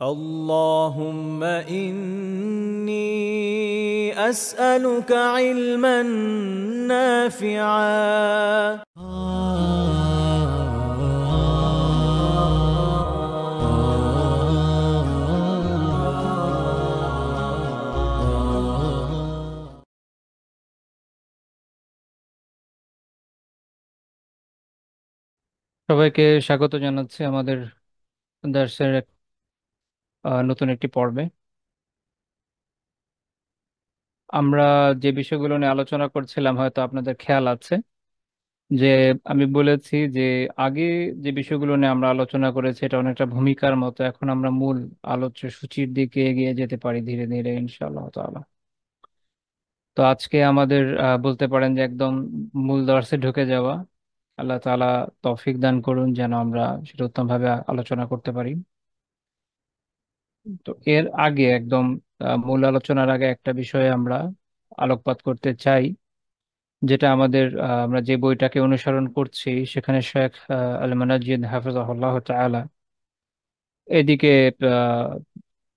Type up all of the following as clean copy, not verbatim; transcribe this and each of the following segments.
اللهم إني أسألك علما نافعا. সবাইকে স্বাগত জানাচ্ছি আমাদের দার্সের নতুন একটি পর্বে। আমরা যে বিষয়গুলো নিয়ে আলোচনা করছিলাম হয়তো আপনাদের খেয়াল আছে যে আমি বলেছি যে আগে যে বিষয়গুলো নিয়ে আমরা আলোচনা করেছি এটা অনেকটা ভূমিকার মতো। এখন আমরা মূল আলোচ্য সূচির দিকে এগিয়ে যেতে পারি ধীরে ধীরে ইনশাআল্লাহ তাআলা। তো আজকে আমাদের বলতে পারেন যে একদম মূল দর্শে ঢুকে যাওয়া। আল্লাহ তাআলা তৌফিক দান করুন যেন আমরা সেটা উত্তম ভাবে আলোচনা করতে পারি। তো এর আগে একদম মূল আলোচনার আগে একটা বিষয়ে আমরা আলোকপাত করতে চাই, যেটা আমাদের আমরা যে বইটাকে অনুসরণ করছি সেখানে শেখ আল মানাজিদ হাফিজাহুল্লাহ তাআলা এদিকে আহ,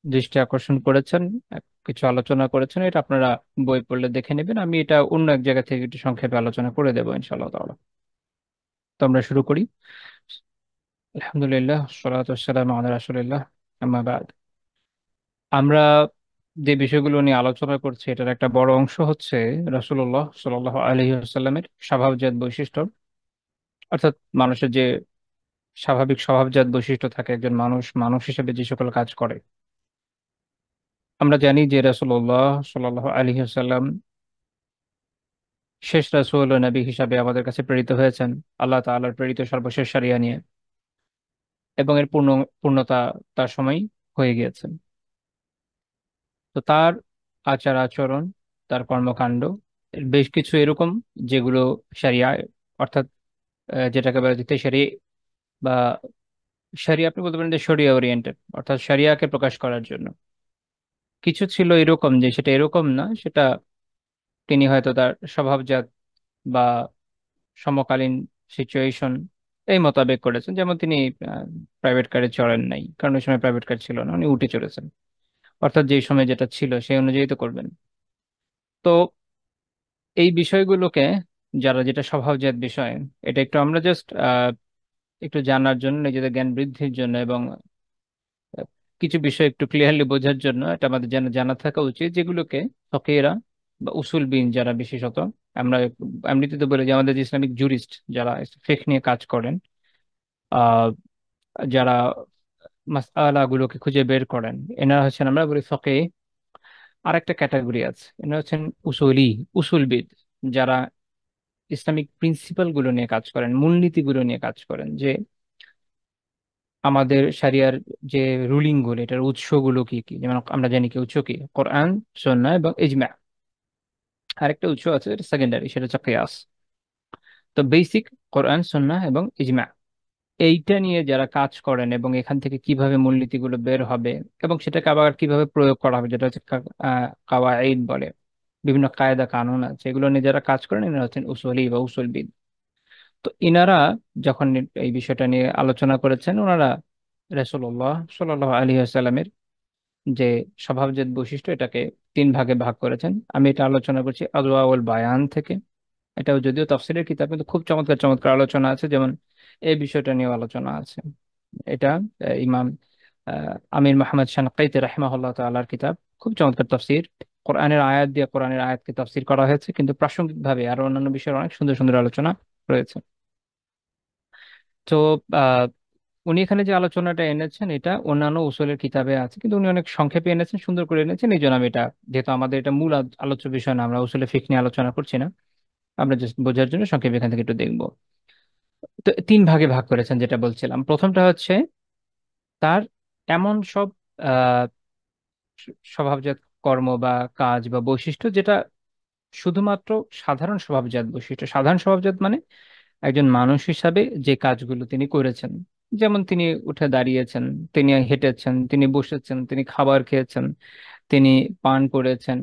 দৃষ্টি আকর্ষণ করেছেন, কিছু আলোচনা করেছেন। এটা আপনারা বই পড়লে দেখে নেবেন, আমি এটা অন্য এক জায়গা থেকে একটু সংক্ষেপে আলোচনা করে দেবো ইনশাআল্লাহ তাআলা। তো আমরা শুরু করি। আলহামদুলিল্লাহ সালাতু ওয়াসসালামু আলা রাসূলিল্লাহ, আম্মা বাদ। আমরা যে বিষয়গুলো নিয়ে আলোচনা করছি এটার একটা বড় অংশ হচ্ছে রাসূলুল্লাহ সাল্লাল্লাহু আলাইহি ওয়াসাল্লামের স্বভাবজাত বৈশিষ্ট্য, অর্থাৎ মানুষের যে স্বাভাবিক স্বভাবজাত বৈশিষ্ট্য থাকে একজন মানুষ মানুষ হিসেবে যে সকল কাজ করে। আমরা জানি যে রাসূলুল্লাহ সাল্লাল্লাহু আলাইহি ওয়াসাল্লাম শেষ রাসূল ও নবী হিসাবে আমাদের কাছে প্রেরিত হয়েছেন আল্লাহ তাআলার প্রেরিত সর্বশেষ শরিয়া নিয়ে, এবং এর পূর্ণতা তার সময় হয়ে গিয়েছে। তো তার আচার আচরণ, তার কর্মকাণ্ড বেশ কিছু এরকম যেগুলো শরিয়া, অর্থাৎ যেটাকে বলা যেতে শরিয়া বা শরিয়া, আপনি বলতে পারেন যে শরিয়া ওরিয়েন্টেড, অর্থাৎ শরিয়াকে প্রকাশ করার জন্য। কিছু ছিল এরকম যে সেটা এরকম না, সেটা তিনি হয়তো তার স্বভাবজাত বা সমকালীন সিচুয়েশন এই মোতাবেক করেছেন। যেমন তিনি প্রাইভেট কারে চড়েন নাই, কারণ ওই সময় প্রাইভেট কার ছিল না, উনি উঠে চড়েছেন। অর্থাৎ যেই সময় যেটা ছিল সেই অনুযায়ী তো করবেন। তো এই বিষয়গুলোকে, যারা যেটা স্বভাবজাত বিষয়, এটা একটু আমরা জাস্ট একটু জানার জন্য, নিজেদের জ্ঞান বৃদ্ধির জন্য এবং আহ, কিছু বিষয় একটু ক্লিয়ারলি বোঝার জন্য এটা আমাদের জানা জানা থাকা উচিত, যেগুলোকে ফকিরা বা উসুল বিন যারা বিশেষত, আমরা এমনিতে তো বলি যে আমাদের যে ইসলামিক জুরিস্ট যারা ফিকহ নিয়ে কাজ করেন, আহ যারা মাসআলা গুলোকে খুঁজে বের করেন, এনারা হচ্ছেন, আমরা বলি ফকিহ। আর একটা ক্যাটাগরি আছে, এনারা হচ্ছেন উসুলি, উসুলবিদ, যারা ইসলামিক প্রিন্সিপাল গুলো নিয়ে কাজ করেন, মূলনীতি গুলো নিয়ে কাজ করেন, যে আমাদের শরিয়ার যে রুলিং গুলো, এটার উৎসগুলো কি কি। যেমন আমরা জানি কি উৎস কি, কোরআন, সুন্নাহ এবং ইজমা। আরেকটা উৎস আছে যেটা সেকেন্ডারি, সেটা হচ্ছে কিয়াস। তো বেসিক কোরআন, সুন্নাহ এবং ইজমা, এইটা নিয়ে যারা কাজ করেন এবং এখান থেকে কিভাবে মূলনীতিগুলো বের হবে এবং সেটাকে আবার কিভাবে প্রয়োগ করা হবে, যেটা হচ্ছে কাওয়াইদ বলে, বিভিন্ন কায়দা কানুন আছে, এগুলো নিয়ে যারা কাজ করেন এনারা হচ্ছেন উসুলি বা উসুলবিদ। তো ইনারা যখন এই বিষয়টা নিয়ে আলোচনা করেছেন, ওনারা রাসূলুল্লাহ সাল্লাল্লাহু আলাইহি ওয়াসাল্লামের যে স্বভাবজাত বৈশিষ্ট্য এটাকে তিন ভাগে ভাগ করেছেন। আমি এটা আলোচনা করছি আদওয়াউল বায়ান থেকে। এটাও যদিও তাফসীরের কিতাব, কিন্তু খুব চমৎকার চমৎকার আলোচনা আছে, যেমন এই বিষয়টা নিয়েও আলোচনা আছে। এটা ইমাম আমির মাহমুদ শানকাইতি রাহিমাহুল্লাহ তাআলার কিতাব, খুব চমৎকার তাফসীর। কোরআনের আয়াত দিয়ে কোরআনের আয়াতকে তাফসীর করা হয়েছে, কিন্তু প্রাসঙ্গিকভাবে আরো অন্যান্য বিষয়ের অনেক সুন্দর সুন্দর আলোচনা রয়েছে। তো আহ, উনি এখানে যে আলোচনাটা এনেছেন এটা অন্যান্য উসুলের কিতাবে আছে, কিন্তু উনি অনেক সংক্ষেপে এনেছেন, সুন্দর করে এনেছেন। এই জন্য আমি এটা, যেহেতু আমাদের এটা মূল আলোচ্য বিষয় না, আমরা উসুলে ফিকহ নিয়ে আলোচনা করছি না, আমরা জাস্ট বোঝার জন্য সংক্ষেপে এখান থেকে একটু দেখবো। তো তিন ভাগে ভাগ করেছেন, যেটা বলছিলাম। প্রথমটা হচ্ছে তার এমন সব আহ স্বভাবজাত কর্ম বা কাজ বা বৈশিষ্ট্য, যেটা শুধুমাত্র সাধারণ স্বভাবজাত বৈশিষ্ট্য। সাধারণ স্বভাবজাত মানে একজন মানুষ হিসাবে যে কাজগুলো তিনি করেছেন, যেমন তিনি উঠে দাঁড়িয়েছেন, তিনি হেঁটেছেন, তিনি বসেছেন, তিনি খাবার খেয়েছেন, তিনি পান করেছেন।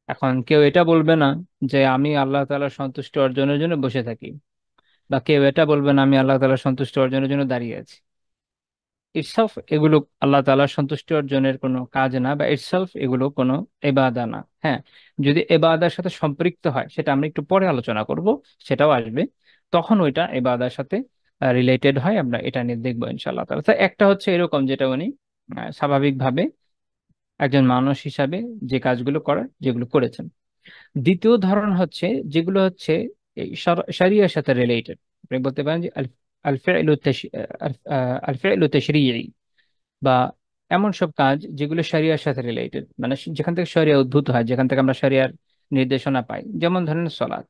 এখন কেউ এটা বলবে না যে আমি আল্লাহ তাআলার সন্তুষ্টি অর্জনের জন্য বসে থাকি, বা কেউ এটা বলবে না আমি আল্লাহ তাআলার সন্তুষ্টি অর্জনের জন্য দাঁড়িয়ে আছি। ইটসেলফ এগুলো আল্লাহ তাআলার সন্তুষ্টি অর্জনের কোনো কাজ না, বা ইটসেলফ এগুলো কোনো এবাদা না। হ্যাঁ, যদি এবাদার সাথে সম্পৃক্ত হয়, সেটা আমরা একটু পরে আলোচনা করব, সেটাও আসবে, তখন ওইটা এবাদার সাথে রিলেটেড হয়, আমরা এটা নিয়ে দেখবো ইনশাআল্লাহ তাআলা। তো একটা হচ্ছে এরকম যেটা উনি স্বাভাবিকভাবে একজন মানুষ হিসাবে যে কাজগুলো করার, যেগুলো করেছেন। দ্বিতীয় ধরন হচ্ছে যেগুলো হচ্ছে এই শরিয়ার সাথে রিলেটেড। আপনি বলতে পারেন যে আল ফি'লু আল ফি'লু তাশরিঈ, বা এমন সব কাজ যেগুলো শরিয়ার সাথে রিলেটেড, মানে যেখান থেকে শরিয়া উদ্ভূত হয়, যেখান থেকে আমরা শরিয়ার নির্দেশনা পাই। যেমন ধরেন সলাৎ।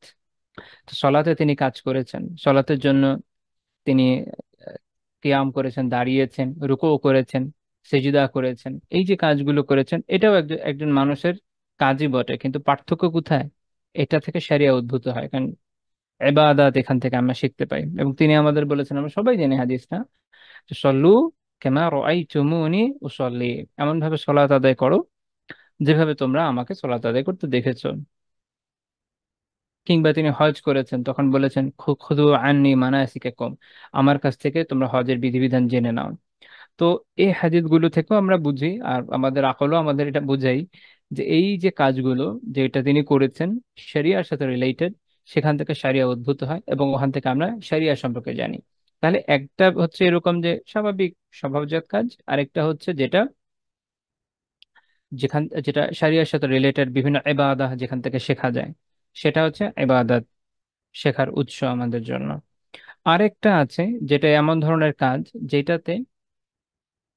তো সলাতে তিনি কাজ করেছেন, সলাতের জন্য তিনি কিয়াম করেছেন, দাঁড়িয়েছেন, রুকুও করেছেন, সেজদা করেছেন। এই যে কাজগুলো করেছেন, এটাও একজন একজন মানুষের কাজই বটে, কিন্তু পার্থক্য কোথায়? এটা থেকে শরিয়া উদ্ভূত হয়, কারণ ইবাদত এখান থেকে আমরা শিখতে পাই। এবং তিনি আমাদের বলেছেন, আমরা সবাই জানি হাদিসটা, যে সল্লু কামা রাআইতুমুনি উসাল্লি, এমন ভাবে সলাত আদায় করো যেভাবে তোমরা আমাকে সলাত আদায় করতে দেখেছো। কিংবা তিনি হজ করেছেন, তখন বলেছেন খুদু আন্নি মানাসিকাকুম, আমার কাছ থেকে তোমরা হজের বিধিবিধান জেনে নাও। তো এই হাদিসগুলো থেকেও আমরা বুঝি, আর আমাদের আকলও আমাদের এটা বুঝাই, যে এই যে কাজগুলো যেটা তিনি করেছেন শরিয়ার সাথে রিলেটেড, সেখান থেকে শরিয়া উদ্ভূত হয়, এবং ওখান থেকে আমরা শরিয়া সম্পর্কে জানি। তাহলে একটা হচ্ছে এরকম যে স্বাভাবিক স্বভাবজাত কাজ, আরেকটা হচ্ছে যেটা যেটা শরিয়ার সাথে রিলেটেড, বিভিন্ন ইবাদত যেখান থেকে শেখা যায়, সেটা হচ্ছে ইবাদত শেখার উৎস আমাদের জন্য। আরেকটা আছে যেটা এমন ধরনের কাজ যেটাতে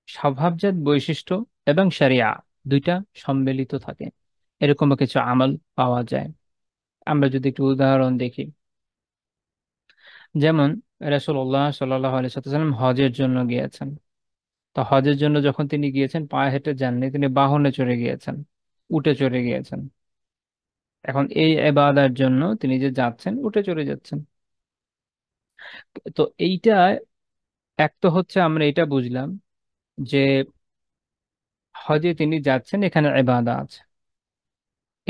স্বভাবজাত বৈশিষ্ট্য এবং শরিয়া দুইটা সম্মিলিত থাকে, এরকম কিছু আমল পাওয়া যায়। আমরা যদি একটু উদাহরণ দেখি, যেমন রাসূলুল্লাহ সাল্লাল্লাহু আলাইহি ওয়াসাল্লাম হজের জন্য গিয়েছেন। তো হজের জন্য যখন তিনি গিয়েছেন, পায়ে হেঁটে যাননি, তিনি বাহনে চড়ে গিয়েছেন, উটে চড়ে গিয়েছেন। এখন এই ইবাদার জন্য তিনি যে যাচ্ছেন, উটে চড়ে যাচ্ছেন। তো এইটা, এক তো হচ্ছে আমরা এটা বুঝলাম যে হজে তিনি যাচ্ছেন, এখানে ইবাদা আছে।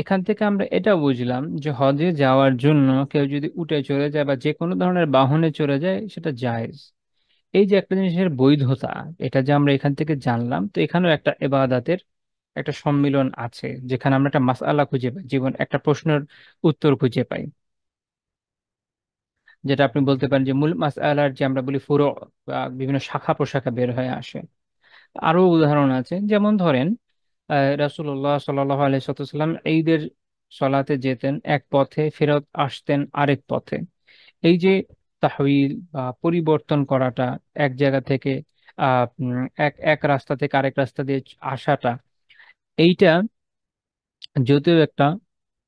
এখান থেকে আমরা এটা বুঝলাম যে হজে যাওয়ার জন্য কেউ যদি উটে চড়ে যায় বা যে কোনো ধরনের বাহনে চড়ে যায়, সেটা জায়েজ। এই যে একটা জিনিসের বৈধতা, এটা যে আমরা এখান থেকে জানলাম, তো এখানেও একটা ইবাদাতের একটা সম্মিলন আছে, যেখানে আমরা একটা মাসআলা খুঁজে পাই, জীবন একটা প্রশ্নের উত্তর খুঁজে পাই। যেটা আপনি বলতে পারেন যে মূল মাসআলার যে আমরা বলি ফুরু, বা বিভিন্ন শাখা প্রশাখা বের হয়ে আসে। আরো উদাহরণ আছে, যেমন ধরেন রাসূলুল্লাহ সাল্লাল্লাহু আলাইহি ওয়াসাল্লাম ঈদের সলাতে যেতেন এক পথে, ফেরত আসতেন আরেক পথে। এই যে তাহওয়িল বা পরিবর্তন করাটা, এক জায়গা থেকে এক এক রাস্তা থেকে আরেক রাস্তা দিয়ে আসাটা, এইটা যদিও একটা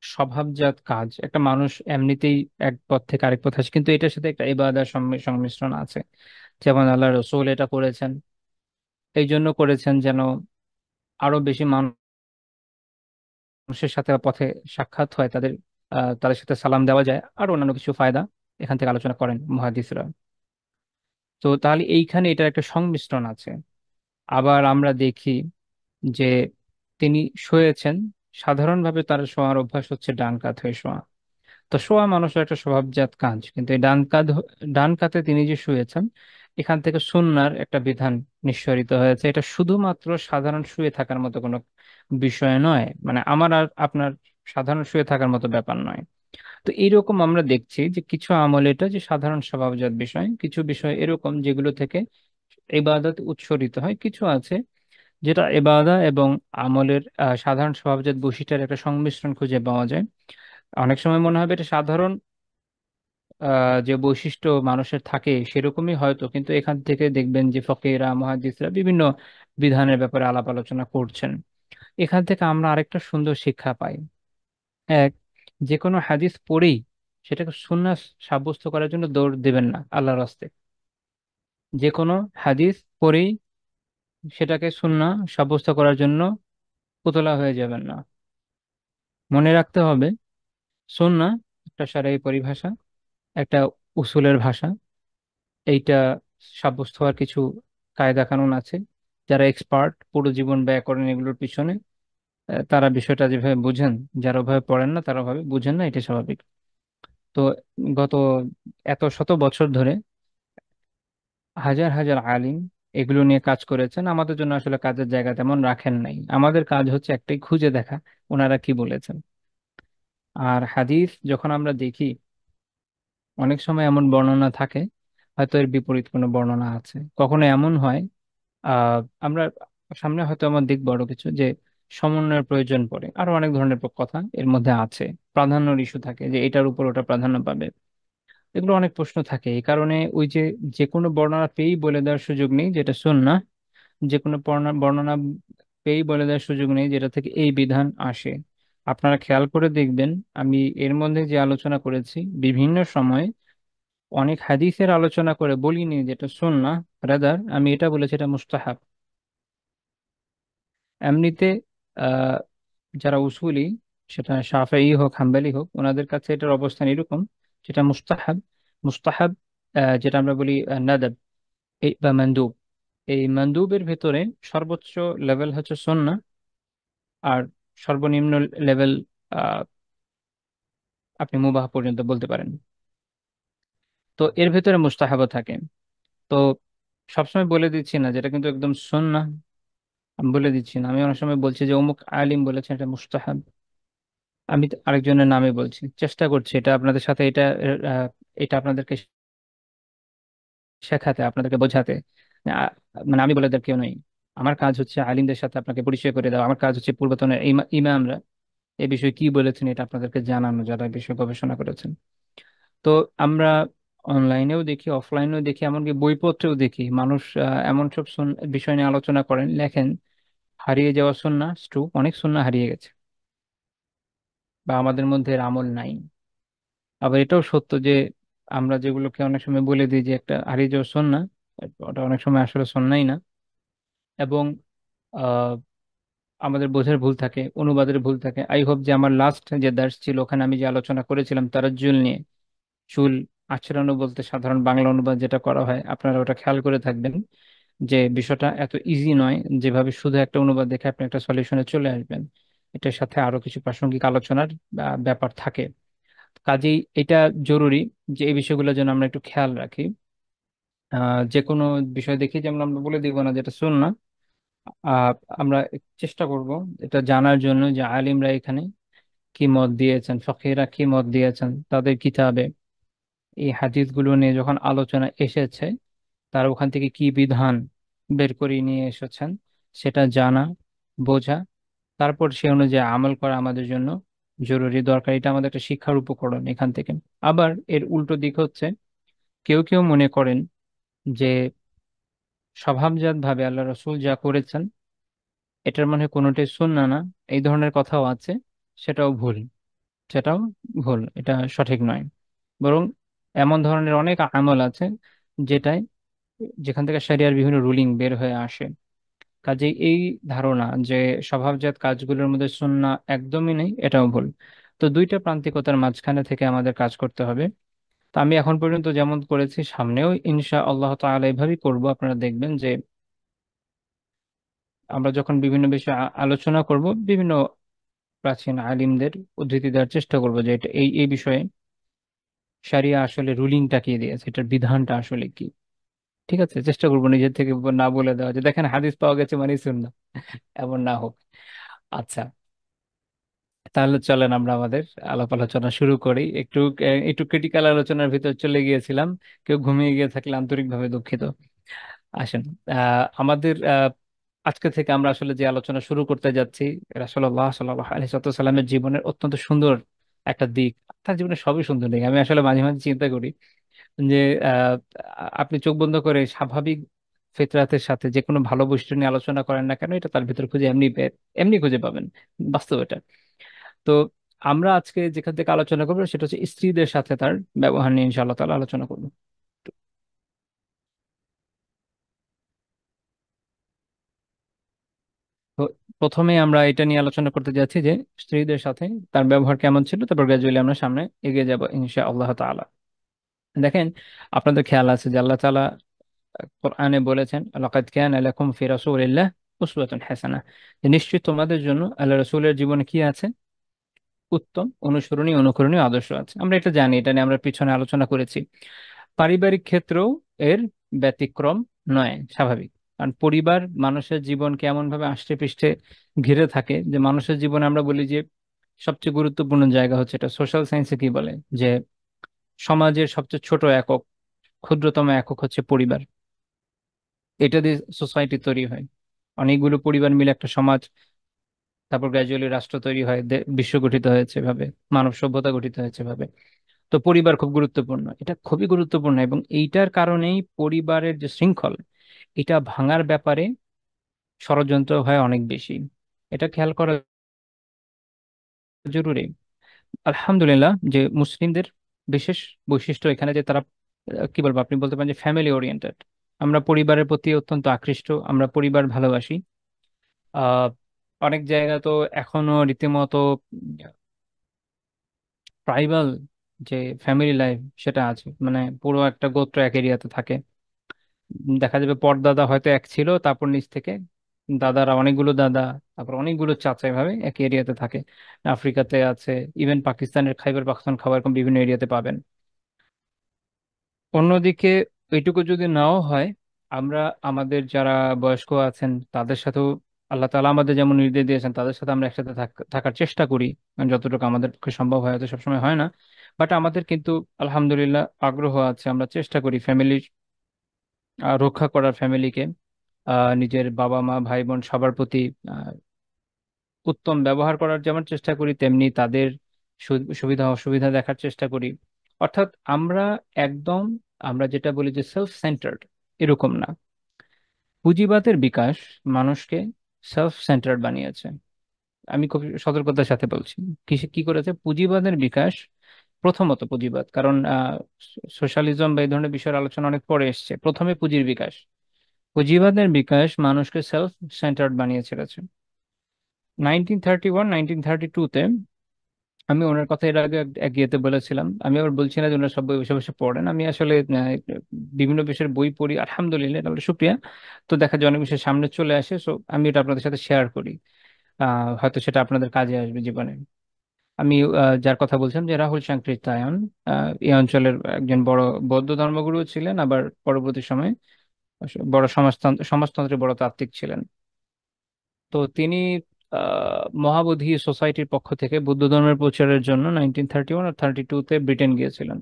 স্বভাবজাত কাজ, একটা মানুষ এমনিতেই এক পথ থেকে আরেক পথ আসে, কিন্তু এটার সাথে একটা ইবাদার সংমিশ্রণ আছে। যেমন আল্লাহ রসূল এটা করেছেন, এই জন্য করেছেন যেন আরো বেশি মানুষের সাথে পথে সাক্ষাৎ হয়, তাদের সাথে সালাম দেওয়া যায়, আর অন্যান্য কিছু ফায়দা এখান থেকে আলোচনা করেন মুহাদ্দিসরা। তো তাহলে এইখানে এটার একটা সংমিশ্রণ আছে। আবার আমরা দেখি যে তিনি শুয়েছেন, সাধারণভাবে তার শোয়ার অভ্যাস হচ্ছে ডান কাত হয়ে শোয়া। তো শোয়া মানুষের একটা স্বভাবজাত কাজ, কিন্তু এই ডান কাতে তিনি যে শুয়েছেন, এখান থেকে সুন্নাহর একটা বিধান নিঃসরিত হয়েছে। এটা শুধুমাত্র সাধারণ শুয়ে থাকার মতো কোনো বিষয় নয়, মানে আমার আর আপনার সাধারণ শুয়ে থাকার মতো ব্যাপার নয়। তো এইরকম আমরা দেখছি যে কিছু আমল এটা যে সাধারণ স্বভাবজাত বিষয়, কিছু বিষয় এরকম যেগুলো থেকে ইবাদত উৎসরিত হয়, কিছু আছে যেটা ইবাদা এবং আমলের সাধারণ স্বভাবজাত বৈশিষ্ট্যের একটা সংমিশ্রণ খুঁজে পাওয়া যায়। অনেক সময় মনে হবে এটা সাধারণ যে বৈশিষ্ট্য মানুষের থাকে সেরকমই হয়তো, কিন্তু এখান থেকে দেখবেন যে ফকিরা মুহাদ্দিসরা বিভিন্ন বিধানের ব্যাপারে আলাপ আলোচনা করছেন। এখান থেকে আমরা আরেকটা সুন্দর শিক্ষা পাই। এক, যে কোনো হাদিস পড়েই সেটাকে সুন্নাহ সাব্যস্ত করার জন্য দৌড় দেবেন না আল্লাহর রাস্তে। যে কোনো হাদিস পড়েই সেটাকে সুন্নাহ সাব্যস্ত করার জন্য উতলা হয়ে যাবেন না। মনে রাখতে হবে, সুন্নাহ একটা শারঈ পরিভাষা, একটা উসুলের ভাষা। এইটা সাব্যস্ত হওয়ার কিছু কায়দা কানুন আছে। যারা এক্সপার্ট, পুরো জীবন ব্যয় করেন এগুলোর পিছনে, তারা বিষয়টা যেভাবে বুঝেন, যারা ওভাবে পড়েন না তারা ওভাবে বুঝেন না, এটা স্বাভাবিক। তো গত এত শত বছর ধরে হাজার হাজার আলিম এগুলো নিয়ে কাজ করেছেন, আমাদের জন্য আসলে কাজের জায়গা তেমন রাখেন নাই। আমাদের কাজ হচ্ছে একটাই, খুঁজে দেখা ওনারা কি বলেছেন। আর হাদিস যখন আমরা দেখি, অনেক সময় এমন বর্ণনা থাকে, হয়তো এর বিপরীত কোনো বর্ণনা আছে। কখনো এমন হয় আমরা সামনে হয়তো আমরা দেখবো আরো কিছু, যে সমন্বয়ের প্রয়োজন পড়ে, আরো অনেক ধরনের কথা এর মধ্যে আছে। প্রাধান্যর ইস্যু থাকে, যে এটার উপর ওটা প্রাধান্য পাবে। এগুলো অনেক প্রশ্ন থাকে। এই কারণে ওই যে, যে কোনো বর্ণনা পেয়েই বলে দেওয়ার সুযোগ নেই যেটা সুন্নাহ, যে কোনো বর্ণনা পেয়েই বলে দেওয়ার সুযোগ নেই যেটা থেকে এই বিধান আসে। আপনারা খেয়াল করে দেখবেন, আমি এর মধ্যে যে আলোচনা করেছি বিভিন্ন সময় অনেক হাদিসের আলোচনা করে বলিনি যেটা সুন্নাহ, রাদার আমি এটা বলেছি এটা মুস্তাহাব। এমনিতে আহ যারা উসুলি, সেটা শাফেঈ হোক হাম্বলি হোক, ওনাদের কাছে এটার অবস্থান এরকম, যেটা মুস্তাহাব। মুস্তাহাব যেটা আমরা বলি নাদাব, এই বা মানদুব, এই মানদুবের ভেতরে সর্বোচ্চ লেভেল হচ্ছে সুন্নাহ, আর সর্বনিম্ন লেভেল আহ আপনি মুবাহ পর্যন্ত বলতে পারেন। তো এর ভেতরে মুস্তাহাবও থাকে। তো সবসময় বলে দিচ্ছি না যেটা কিন্তু একদম সুন্নাহ, আমি বলে দিচ্ছি না। আমি অনেক সময় বলছি যে অমুক আলিম বলেছেন এটা মুস্তাহাব, আমি তো আরেকজনের নামে বলছি, চেষ্টা করছি এটা আপনাদের সাথে, আহ, এটা আপনাদেরকে শেখাতে, আপনাদেরকে বোঝাতে। আ- মানে আমি বলে দেওয়ার কেউ নই। আমার কাজ হচ্ছে আলিমদের সাথে আপনাকে পরিচয় করে দেওয়া, আমার কাজ হচ্ছে পূর্বতন ইমামরা এই বিষয়ে কি বলেছেন এটা আপনাদেরকে জানানো, যারা এই বিষয়ে গবেষণা করেছেন। তো আমরা অনলাইনেও দেখি, অফলাইনেও দেখি, এমনকি বইপত্রেও দেখি মানুষ এমন সব বিষয় নিয়ে আলোচনা করেন, লেখেন হারিয়ে যাওয়া সুন্নাহ, অনেক সুন্নাহ হারিয়ে গেছে, বা আমাদের মধ্যে এর আমল নাই। আবার এটাও সত্য যে আমরা যেগুলোকে অনেক সময় বলে দিই যে একটা হারিয়ে যাওয়া সুন্নাহ, ওটা অনেক সময় আসলে সুন্নাহই না। এবং আহ, আমাদের বোঝার ভুল থাকে, অনুবাদের ভুল থাকে। আই হোপ যে আমার লাস্ট যে দার্স ছিল ওখানে আমি যে আলোচনা করেছিলাম তারাজ্জুল নিয়ে, চুল আঁচড়ানো বলতে সাধারণ বাংলা অনুবাদ যেটা করা হয়, আপনারা ওটা খেয়াল করে থাকবেন যে বিষয়টা এত ইজি নয় যেভাবে শুধু একটা অনুবাদ দেখে আপনি একটা সলিউশনে চলে আসবেন। এটার সাথে আরো কিছু প্রাসঙ্গিক আলোচনার ব্যাপার থাকে। কাজেই এটা জরুরি যে এই বিষয়গুলো যেন আমরা একটু খেয়াল রাখি। যে কোনো বিষয় দেখি যেমন আমরা বলে দিব না যেটা সুন্নাহ, আহ আমরা চেষ্টা করব এটা জানার জন্য যে আলিমরা এখানে কি মত দিয়েছেন, ফকিহরা কি মত দিয়েছেন তাদের কিতাবে, এই হাদিসগুলো নিয়ে যখন আলোচনা এসেছে তারা ওখান থেকে কি বিধান বের করে নিয়ে এসেছেন সেটা জানা, বোঝা, তারপর সে অনুযায়ী আমল করা আমাদের জন্য জরুরি, দরকার। এটা আমাদের একটা শিক্ষার উপকরণ এখান থেকে। আবার এর উল্টো দিক হচ্ছে, কেউ কেউ মনে করেন যে স্বভাবজাত ভাবে আল্লাহ রসুল যা করেছেন এটার মানে কোনোটাই সুন্নাহ না, এই ধরনের কথাও আছে। সেটাও ভুল, সেটাও ভুল, এটা সঠিক নয়। বরং এমন ধরনের অনেক আমল আছে যেটাই, যেখান থেকে শরিয়ার বিভিন্ন রুলিং বের হয়ে আসে। কাজেই এই ধারণা যে স্বভাবজাত কাজগুলোর মধ্যে সুন্নাহ একদমই নেই, এটাও ভুল। তো দুইটা প্রান্তিকতার মাঝখানে থেকে আমাদের কাজ করতে হবে। তো আমি এখন পর্যন্ত যেমন করেছি, সামনেও ইনশা আল্লাহ তাআলা এভাবেই করব। আপনারা দেখবেন যে আমরা যখন বিভিন্ন বিষয়ে আলোচনা করব, বিভিন্ন প্রাচীন আলিমদের উদ্ধৃতি দেওয়ার চেষ্টা করব যে এটা এই এই বিষয়ে শারিয়া আসলে রুলিংটা কি দিয়েছে, এটার বিধানটা আসলে কি। ঠিক আছে, চেষ্টা করবো নিজের থেকে না বলে দেওয়া যে দেখেন হাদিস পাওয়া গেছে মানে সুন্নাহ, এমন না হোক। আচ্ছা, তাহলে চলেন আমরা আমাদের আলাপ আলোচনা শুরু করি। একটু ক্রিটিক্যাল আলোচনার ভিতর চলে গিয়েছিলাম, কেউ ঘুমিয়ে গিয়ে থাকলে আন্তরিকভাবে দুঃখিত। আসেন, আমাদের আজকে থেকে আমরা আসলে যে আলোচনা শুরু করতে যাচ্ছি, রাসূলুল্লাহ সাল্লাল্লাহু আলাইহি ওয়াসাল্লামের জীবনের অত্যন্ত সুন্দর একটা দিক। তার জীবনের সবই সুন্দর দিক। আমি আসলে মাঝে মাঝে চিন্তা করি যে আহ, আপনি চোখ বন্ধ করে স্বাভাবিক ফিতরাতের সাথে যে কোনো ভালো বস্তু নিয়ে আলোচনা করেন না কেন, এটা তার ভিতর খুঁজে এমনি খুঁজে পাবেন, বাস্তব এটা। তো আমরা আজকে যেখান থেকে আলোচনা করবো সেটা হচ্ছে স্ত্রীদের সাথে তার ব্যবহার নিয়ে ইনশাআল্লাহ তাআলা আলোচনা করবো। তো প্রথমে আমরা এটা নিয়ে আলোচনা করতে যাচ্ছি যে স্ত্রীদের সাথে তার ব্যবহার কেমন ছিল, তারপর গ্রাজুয়ালি আমরা সামনে এগিয়ে যাব ইনশাআল্লাহ তাআলা। দেখেন, আপনাদের খেয়াল আছে যে আল্লাহ তাআলা কোরআনে বলেছেন, লাকাদ কানা লাকুম ফি রাসূলিল্লাহ উসওয়াতুন হাসানাহ, যে নিশ্চয়ই তোমাদের জন্য আল্লাহ রাসূলের জীবনে কি আছে, উত্তম অনুসরণীয় অনুকরণীয় আদর্শ আছে। আমরা এটা জানি, এটা নিয়ে আমরা পিছনে আলোচনা করেছি। পারিবারিক ক্ষেত্রেও এর ব্যতিক্রম নয়, স্বাভাবিক। কারণ পরিবার মানুষের জীবনকে এমন ভাবে আষ্টে পৃষ্ঠে ঘিরে থাকে যে মানুষের জীবনে আমরা বলি যে সবচেয়ে গুরুত্বপূর্ণ জায়গা হচ্ছে, এটা সোশ্যাল সায়েন্সে কি বলে যে সমাজের সবচেয়ে ছোট একক, ক্ষুদ্রতম একক হচ্ছে পরিবার। এটা দিয়ে সোসাইটি তৈরি হয়, অনেকগুলো পরিবার মিলে একটা সমাজ, তারপর গ্র্যাজুয়ালি রাষ্ট্র তৈরি হয়, বিশ্ব গঠিত হয়েছে ভাবে, মানব সভ্যতা গঠিত হয়েছে ভাবে। তো পরিবার খুব গুরুত্বপূর্ণ, এটা খুবই গুরুত্বপূর্ণ, এবং এইটার কারণেই পরিবারের যে শৃঙ্খল, এটা ভাঙার ব্যাপারে ষড়যন্ত্র হয় অনেক বেশি। এটা খেয়াল করা জরুরি। আলহামদুলিল্লাহ যে মুসলিমদের বিশেষ বৈশিষ্ট্য এখানে যে তারা কি বলবো, আপনি বলতে পারেন যে ফ্যামিলি ওরিয়েন্টেড। আমরা পরিবারের প্রতি অত্যন্ত আকৃষ্ট, আমরা পরিবার ভালোবাসি। আহ অনেক জায়গা তো এখনো রীতিমতো ট্রাইবাল যে ফ্যামিলি লাইফ সেটা আছে, মানে পুরো একটা গোত্র এক এরিয়াতে থাকে। দেখা যাবে পরদাদা হয়তো এক ছিল, তারপর নিচ থেকে দাদারা অনেকগুলো দাদা, তারপর অনেকগুলো চাচা, এভাবে এক এরিয়াতে থাকে। আফ্রিকাতে আছে, ইভেন পাকিস্তানের খাইবার পাখতুনখাওয়া এরকম বিভিন্ন এরিয়াতে পাবেন। অন্যদিকে এইটুকু যদি নাও হয়, আমরা আমাদের যারা বয়স্ক আছেন তাদের সাথেও, আল্লাহ তাআলা আমাদের যেমন নির্দেশ দিয়েছেন তাদের সাথে আমরা একসাথে থাকার চেষ্টা করি, যতটুকু আমাদের পক্ষে সম্ভব হয়, হয়তো সবসময় হয় না। বাট আমাদের কিন্তু আলহামদুলিল্লাহ আগ্রহ আছে, আমরা চেষ্টা করি ফ্যামিলি রক্ষা করার, ফ্যামিলিকে নিজের বাবা মা ভাই বোন সবার প্রতি আহ, উত্তম ব্যবহার করার যেমন চেষ্টা করি, তেমনি তাদের সুবিধা অসুবিধা দেখার চেষ্টা করি। অর্থাৎ আমরা একদম, আমরা যেটা বলি যে সেলফ সেন্টার্ড, এরকম না। পুঁজিবাদের বিকাশ মানুষকে সেলফ সেন্টার্ড বানিয়েছে। আমি খুব সতর্কতার সাথে বলছি, কি করেছে পুঁজিবাদের বিকাশ। প্রথমত পুঁজিবাদ, কারণ সোশ্যালিজম বা এই ধরনের বিষয়ের আলোচনা অনেক পরে এসেছে, প্রথমে পুঁজির বিকাশ। পুঁজিবাদের বিকাশ মানুষকে সেলফ সেন্টার্ড বানিয়ে ছেড়েছে। 1931 1932-তে, আমি ওনার কথা এর আগে এক ইয়েতে বলেছিলাম, আমি আবার বলছি না যে ওনার সব বই বসে বসে পড়েন, আমি আসলে বিভিন্ন বিষয়ের বই পড়ি, আলহামদুলিল্লাহ, এটা শুক্রিয়া। তো দেখা যায় অনেক বিষয় সামনে চলে আসে, সো আমি এটা আপনাদের সাথে শেয়ার করি। হয়তো সেটা আপনাদের কাজে আসবে জীবনে। আমি যার কথা বলছিলাম যে রাহুল সাংকৃত্যায়ন, এই অঞ্চলের একজন বড় বৌদ্ধ ধর্মগুরু ছিলেন, আবার পরবর্তী সময়ে বড় সমাজতন্ত্রের বড় তাত্ত্বিক ছিলেন। তো তিনি মহাবোধি সোসাইটির পক্ষ থেকে বৌদ্ধ ধর্মের প্রচারের জন্য 1931 আর 1932-তে ব্রিটেন গিয়েছিলেন।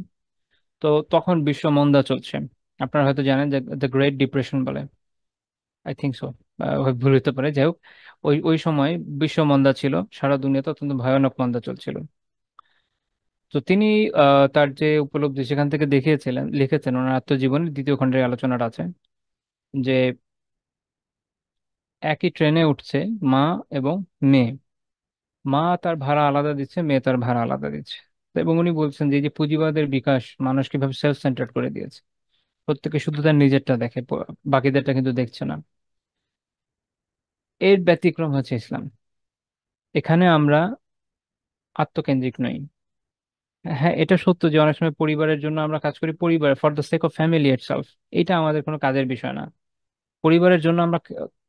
তো তখন বিশ্ব মন্দা চলছে, আপনারা হয়তো জানেন যে দ্য গ্রেট ডিপ্রেশন বলে, আই থিঙ্ক সো, ভুল হতে পারে, যাই হোক। ওই ওই সময় বিশ্ব মন্দা ছিল, সারা দুনিয়াতে অত্যন্ত ভয়ানক মন্দা চলছিল। তো তিনি তার যে উপলব্ধি সেখান থেকে দেখিয়েছিলেন, লিখেছেন ওনার আত্মজীবনী দ্বিতীয় খণ্ডের আলোচনাটা আছে, যে একই ট্রেনে উঠছে মা এবং মেয়ে, মা তার ভাড়া আলাদা দিচ্ছে, মেয়ে তার ভাড়া আলাদা দিচ্ছে। তো এবং উনি বলছেন যে এই যে পুঁজিবাদের বিকাশ মানুষকে ভাবে সেলফ সেন্টার্ড করে দিয়েছে, প্রত্যেকে শুধু তার নিজেরটা দেখে, বাকিদেরটা কিন্তু দেখছে না। এর ব্যতিক্রম হচ্ছে ইসলাম। এখানে আমরা আত্মকেন্দ্রিক নই। হ্যাঁ, এটা সত্য যে অনেক সময় পরিবারের জন্য আমরা কাজ করি, পরিবার for the sake of family itself, এটা আমাদের কোনো কাজের বিষয় না। পরিবারের জন্য আমরা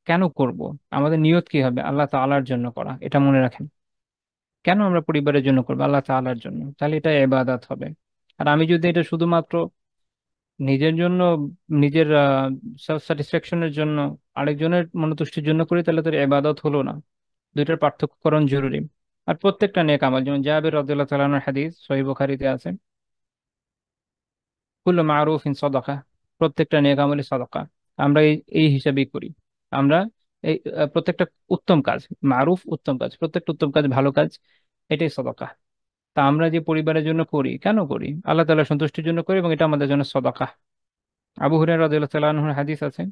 কেন করব? আমাদের নিয়ত কি হবে? আল্লাহ তাআলার জন্য করা, এটা মনে রাখেন। কেন আমরা পরিবারের জন্য করবো? আল্লাহ তাআলার জন্য, তাহলে এটা ইবাদত হবে। আর আমি যদি এটা শুধুমাত্র নিজের জন্য, নিজের সেলফ স্যাটিসফ্যাকশনের জন্য, আরেকজনের মনোতুষ্টির জন্য করি, তাহলে তো ইবাদত হলো না। দুইটার পার্থক্যকরণ জরুরি। আর প্রত্যেকটা নেক আমল, যেমন জাবের রাদিয়াল্লাহু তাআলা আনহুর হাদিস সহিহ বুখারীতে আছে, কুল্লু মারুফিন সাদাকা, প্রত্যেকটা নেক আমলই সাদাকা। আমরা এই এই হিসাবেই করি। আমরা এই প্রত্যেকটা উত্তম কাজ, মারুফ উত্তম কাজ, প্রত্যেকটা উত্তম কাজ ভালো কাজ, এটাই সাদাকা। তা আমরা যে পরিবারের জন্য করি, কেন করি? আল্লাহ তাআলা সন্তুষ্টির জন্য করি, এবং এটা আমাদের জন্য সাদাকা। আবু হুরায়রা রাদিয়াল্লাহু তাআলা আনহুর হাদিস আছে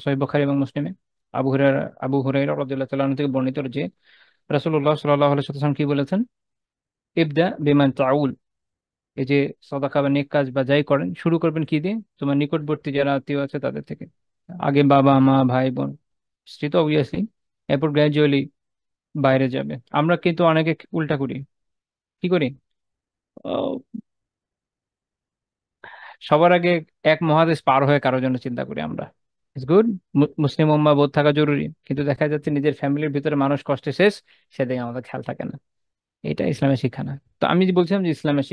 সহিহ বুখারী এবং মুসলিমে। আবু হুরায়রা রাদিয়াল্লাহু তাআলা আনহু থেকে বর্ণিত যে রাসূলুল্লাহ সাল্লাল্লাহু আলাইহি ওয়াসাল্লাম কি বলেছেন, ইবদা বিমান তাউল, এই যে সদাকা বা নেক কাজ বা যাই করেন, শুরু করবেন কি দিয়ে? তোমার নিকটবর্তী যারা আত্মীয় আছে তাদের থেকে। আগে বাবা মা ভাই বোন, স্ত্রী তো অবভিয়াসলি, এরপর গ্র্যাজুয়ালি বাইরে যাবে। আমরা কিন্তু অনেকে উল্টা করি। কি করি? আহ, সবার আগে এক মহাদেশ পার হয়ে কারোর জন্য চিন্তা করি আমরা। ইটস গুড, মুসলিম উম্মাহ বোধ থাকা জরুরি, কিন্তু দেখা যাচ্ছে নিজের ফ্যামিলির ভিতরে মানুষ কষ্টে শেষ, সেদিকে আমাদের খেয়াল থাকে না। এটা ইসলামের শিক্ষা না। তো আমি যে বলছিলাম যে ইসলামের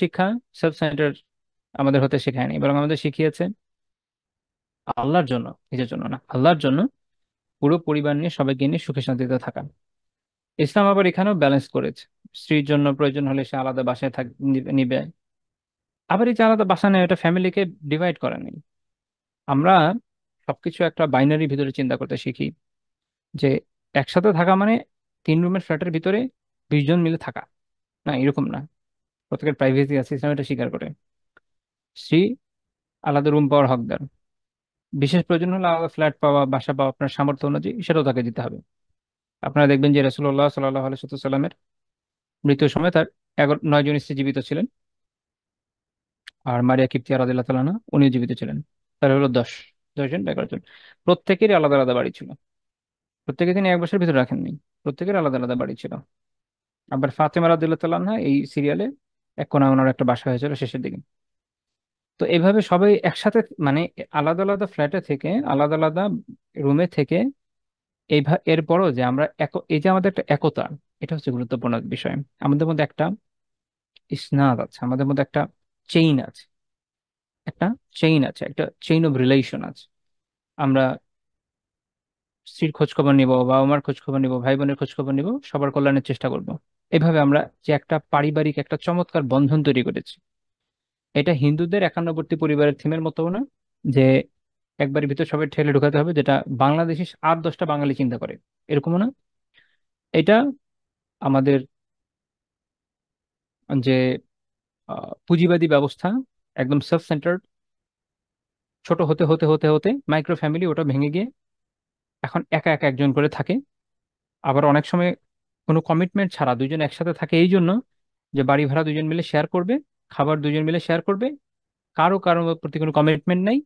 শিক্ষা সেলফ সেন্টার আমাদের হতে শেখায়নি, বরং আমাদের শিখিয়েছে আল্লাহর জন্য, নিজের জন্য না, আল্লাহর জন্য পুরো পরিবার নিয়ে সবাইকে নিয়ে সুখে শান্তিতে থাকা। ইসলাম আবার এখানেও ব্যালেন্স করেছে। স্ত্রীর জন্য প্রয়োজন হলে সে আলাদা বাসায় নিবে নিবে। আবার এই যে আলাদা বাসা নেয়, এটা ফ্যামিলিকে ডিভাইড করে নেই। আমরা সবকিছু একটা বাইনারি ভিতরে চিন্তা করতে শিখি, যে একসাথে থাকা মানে 3 রুমের ফ্ল্যাটের ভিতরে 20 জন মিলে থাকা। না, এরকম না। প্রত্যেকের প্রাইভেসি আছে, ইসলাম এটা স্বীকার করে। স্ত্রী আলাদা রুম পাওয়ার হকদার। বিশেষ প্রয়োজন হলে আলাদা ফ্ল্যাট পাওয়া, বাসা পাওয়া আপনার সামর্থ্য অনুযায়ী সেটাও তাকে দিতে হবে। আপনারা দেখবেন যে রাসূলুল্লাহ সাল্লাল্লাহু আলাইহি সাল্লামের মৃত্যুর সময় তার 9 জন স্ত্রী জীবিত ছিলেন। আর মারিয়া কিপ্তিয়া রাদিয়াল্লাহু তাআলা আনহা উনিও জীবিত ছিলেন। তার হলো 10 জন বা 11 জন। প্রত্যেকেরই আলাদা আলাদা বাড়ি ছিল। প্রত্যেকে তিনি এক বাসার ভিতরে রাখেননি। প্রত্যেকের আলাদা আলাদা বাড়ি ছিল। আবার ফাতেমা রাদিয়াল্লাহু তাআলা আনহা এই সিরিয়ালে এক কোণায় ওনার একটা বাসা হয়েছিল শেষের দিকে। তো এইভাবে সবাই একসাথে, মানে আলাদা আলাদা ফ্ল্যাটে থেকে, আলাদা আলাদা রুমে থেকে, এরপরও যে আমরা এই যে আমাদের একটা একতা, এটা হচ্ছে গুরুত্বপূর্ণ বিষয়। আমাদের মধ্যে একটা ইসনাদ আছে, আমাদের মধ্যে একটা চেইন আছে, একটা একটা চেইন অফ রিলেশন আছে। আমরা স্ত্রীর খোঁজ খবর নিব, বাবা মার খোঁজ খবর নিব, ভাই বোনের খোঁজ খবর নিব, সবার কল্যাণের চেষ্টা করব। এভাবে আমরা যে একটা পারিবারিক একটা চমৎকার বন্ধন তৈরি করেছি। এটা হিন্দুদের 51টি পরিবারের থিমের মতো না, যে একবারের ভিতর সবাই ঠেলে ঢুকাতে হবে, যেটা বাংলাদেশি 8-10টা বাঙালি চিন্তা করে, এরকমও না। এটা আমাদের যে পুঁজিবাদী ব্যবস্থা, একদম সেলফ সেন্টার্ড, ছোট হতে হতে হতে হতে মাইক্রো ফ্যামিলি, ওটা ভেঙে গিয়ে এখন একা একা একজন করে থাকে। আবার অনেক সময় কোনো কমিটমেন্ট ছাড়া দুজন একসাথে থাকে এই জন্য যে বাড়ি ভাড়া দুজন মিলে শেয়ার করবে, খাবার দুজন মিলে শেয়ার করবে, কারো কারো প্রতি কোনো কমিটমেন্ট নেই।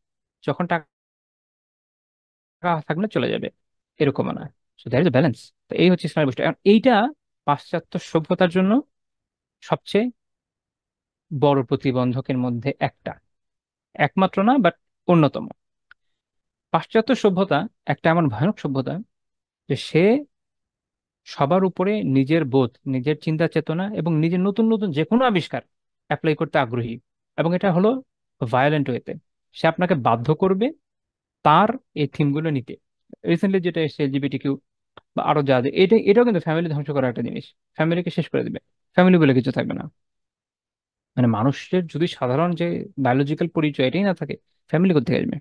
যখন টাকা থাকবে না চলে যাবে, এরকম না। So that is balance. তো এই হচ্ছে ইসলামের বৈশিষ্ট্য। এখন এইটা পাশ্চাত্য সভ্যতার জন্য সবচেয়ে বড় প্রতিবন্ধকের মধ্যে একটা, একমাত্র না বাট অন্যতম। পাশ্চাত্য সভ্যতা একটা এমন ভয়ানক সভ্যতা যে সে সবার উপরে নিজের বোধ, নিজের চিন্তা চেতনা এবং নিজের নতুন নতুন যে কোনো আবিষ্কার অ্যাপ্লাই করতে আগ্রহী। এবং এটা হলো ভায়োলেন্ট ওয়েতে। সে আপনাকে বাধ্য করবে তার এই থিমগুলো নিতে। রিসেন্টলি যেটা এসেছে এলজিবিটি কিউ বা আরো যা যা, এটাও কিন্তু ফ্যামিলি ধ্বংস করার একটা জিনিস। ফ্যামিলিকে শেষ করে দিবে। ফ্যামিলি বলে কিছু থাকবে না। মানে মানুষের যদি সাধারণ যে বায়োলজিক্যাল পরিচয় এটাই না থাকে, ফ্যামিলি কোথা থেকে আসবে?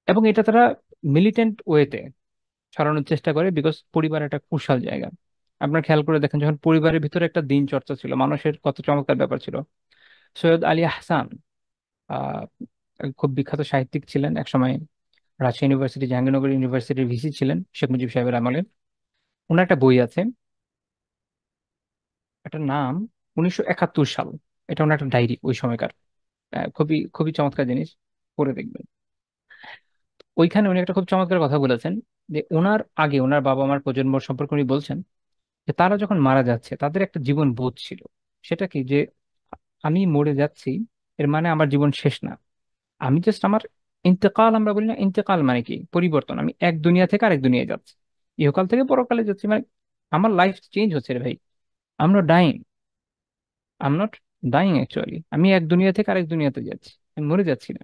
এবং এটা তারা মিলিটেন্ট ওয়েতে ছড়ানোর চেষ্টা করে, বিকজ পরিবার একটা ক্রুশাল জায়গা। আপনার খেয়াল করে দেখেন, যখন পরিবারের ভিতরে একটা দিন চর্চা ছিল, মানুষের কত চমৎকার ব্যাপার ছিল। সৈয়দ আলী আহসান, আহ খুব বিখ্যাত সাহিত্যিক ছিলেন একসময়। রাজশাহী ইউনিভার্সিটি, জাহাঙ্গীরনগর ইউনিভার্সিটির ভিসি ছিলেন শেখ মুজিব সাহেবের আমলে। ওনার একটা বই আছে, একটা নাম 1971 সাল। এটা ওনার একটা ডায়েরি ওই সময়কার। খুবই খুবই চমৎকার জিনিস, পড়ে দেখবেন। ওইখানে উনি একটা খুব চমৎকার কথা বলেছেন, যে ওনার আগে ওনার বাবা মার প্রজন্ম সম্পর্কে উনি বলছেন যে তারা যখন মারা যাচ্ছে তাদের একটা জীবন বোধ ছিল। সেটা কি, যে আমি মরে যাচ্ছি, এর মানে আমার জীবন শেষ না। আমি জাস্ট আমার ইন্তেকাল, আমরা বলি না ইন্তেকাল মানে কি, পরিবর্তন। আমি এক দুনিয়া থেকে আরেক দুনিয়ায় যাচ্ছি, ইহকাল থেকে পরকালে যাচ্ছি, মানে আমার লাইফ চেঞ্জ হচ্ছে রে ভাই। I'm not dying, I'm not dying actually, আমি এক দুনিয়া থেকে আরেক দুনিয়াতে যাচ্ছি, আমি মরে যাচ্ছি না।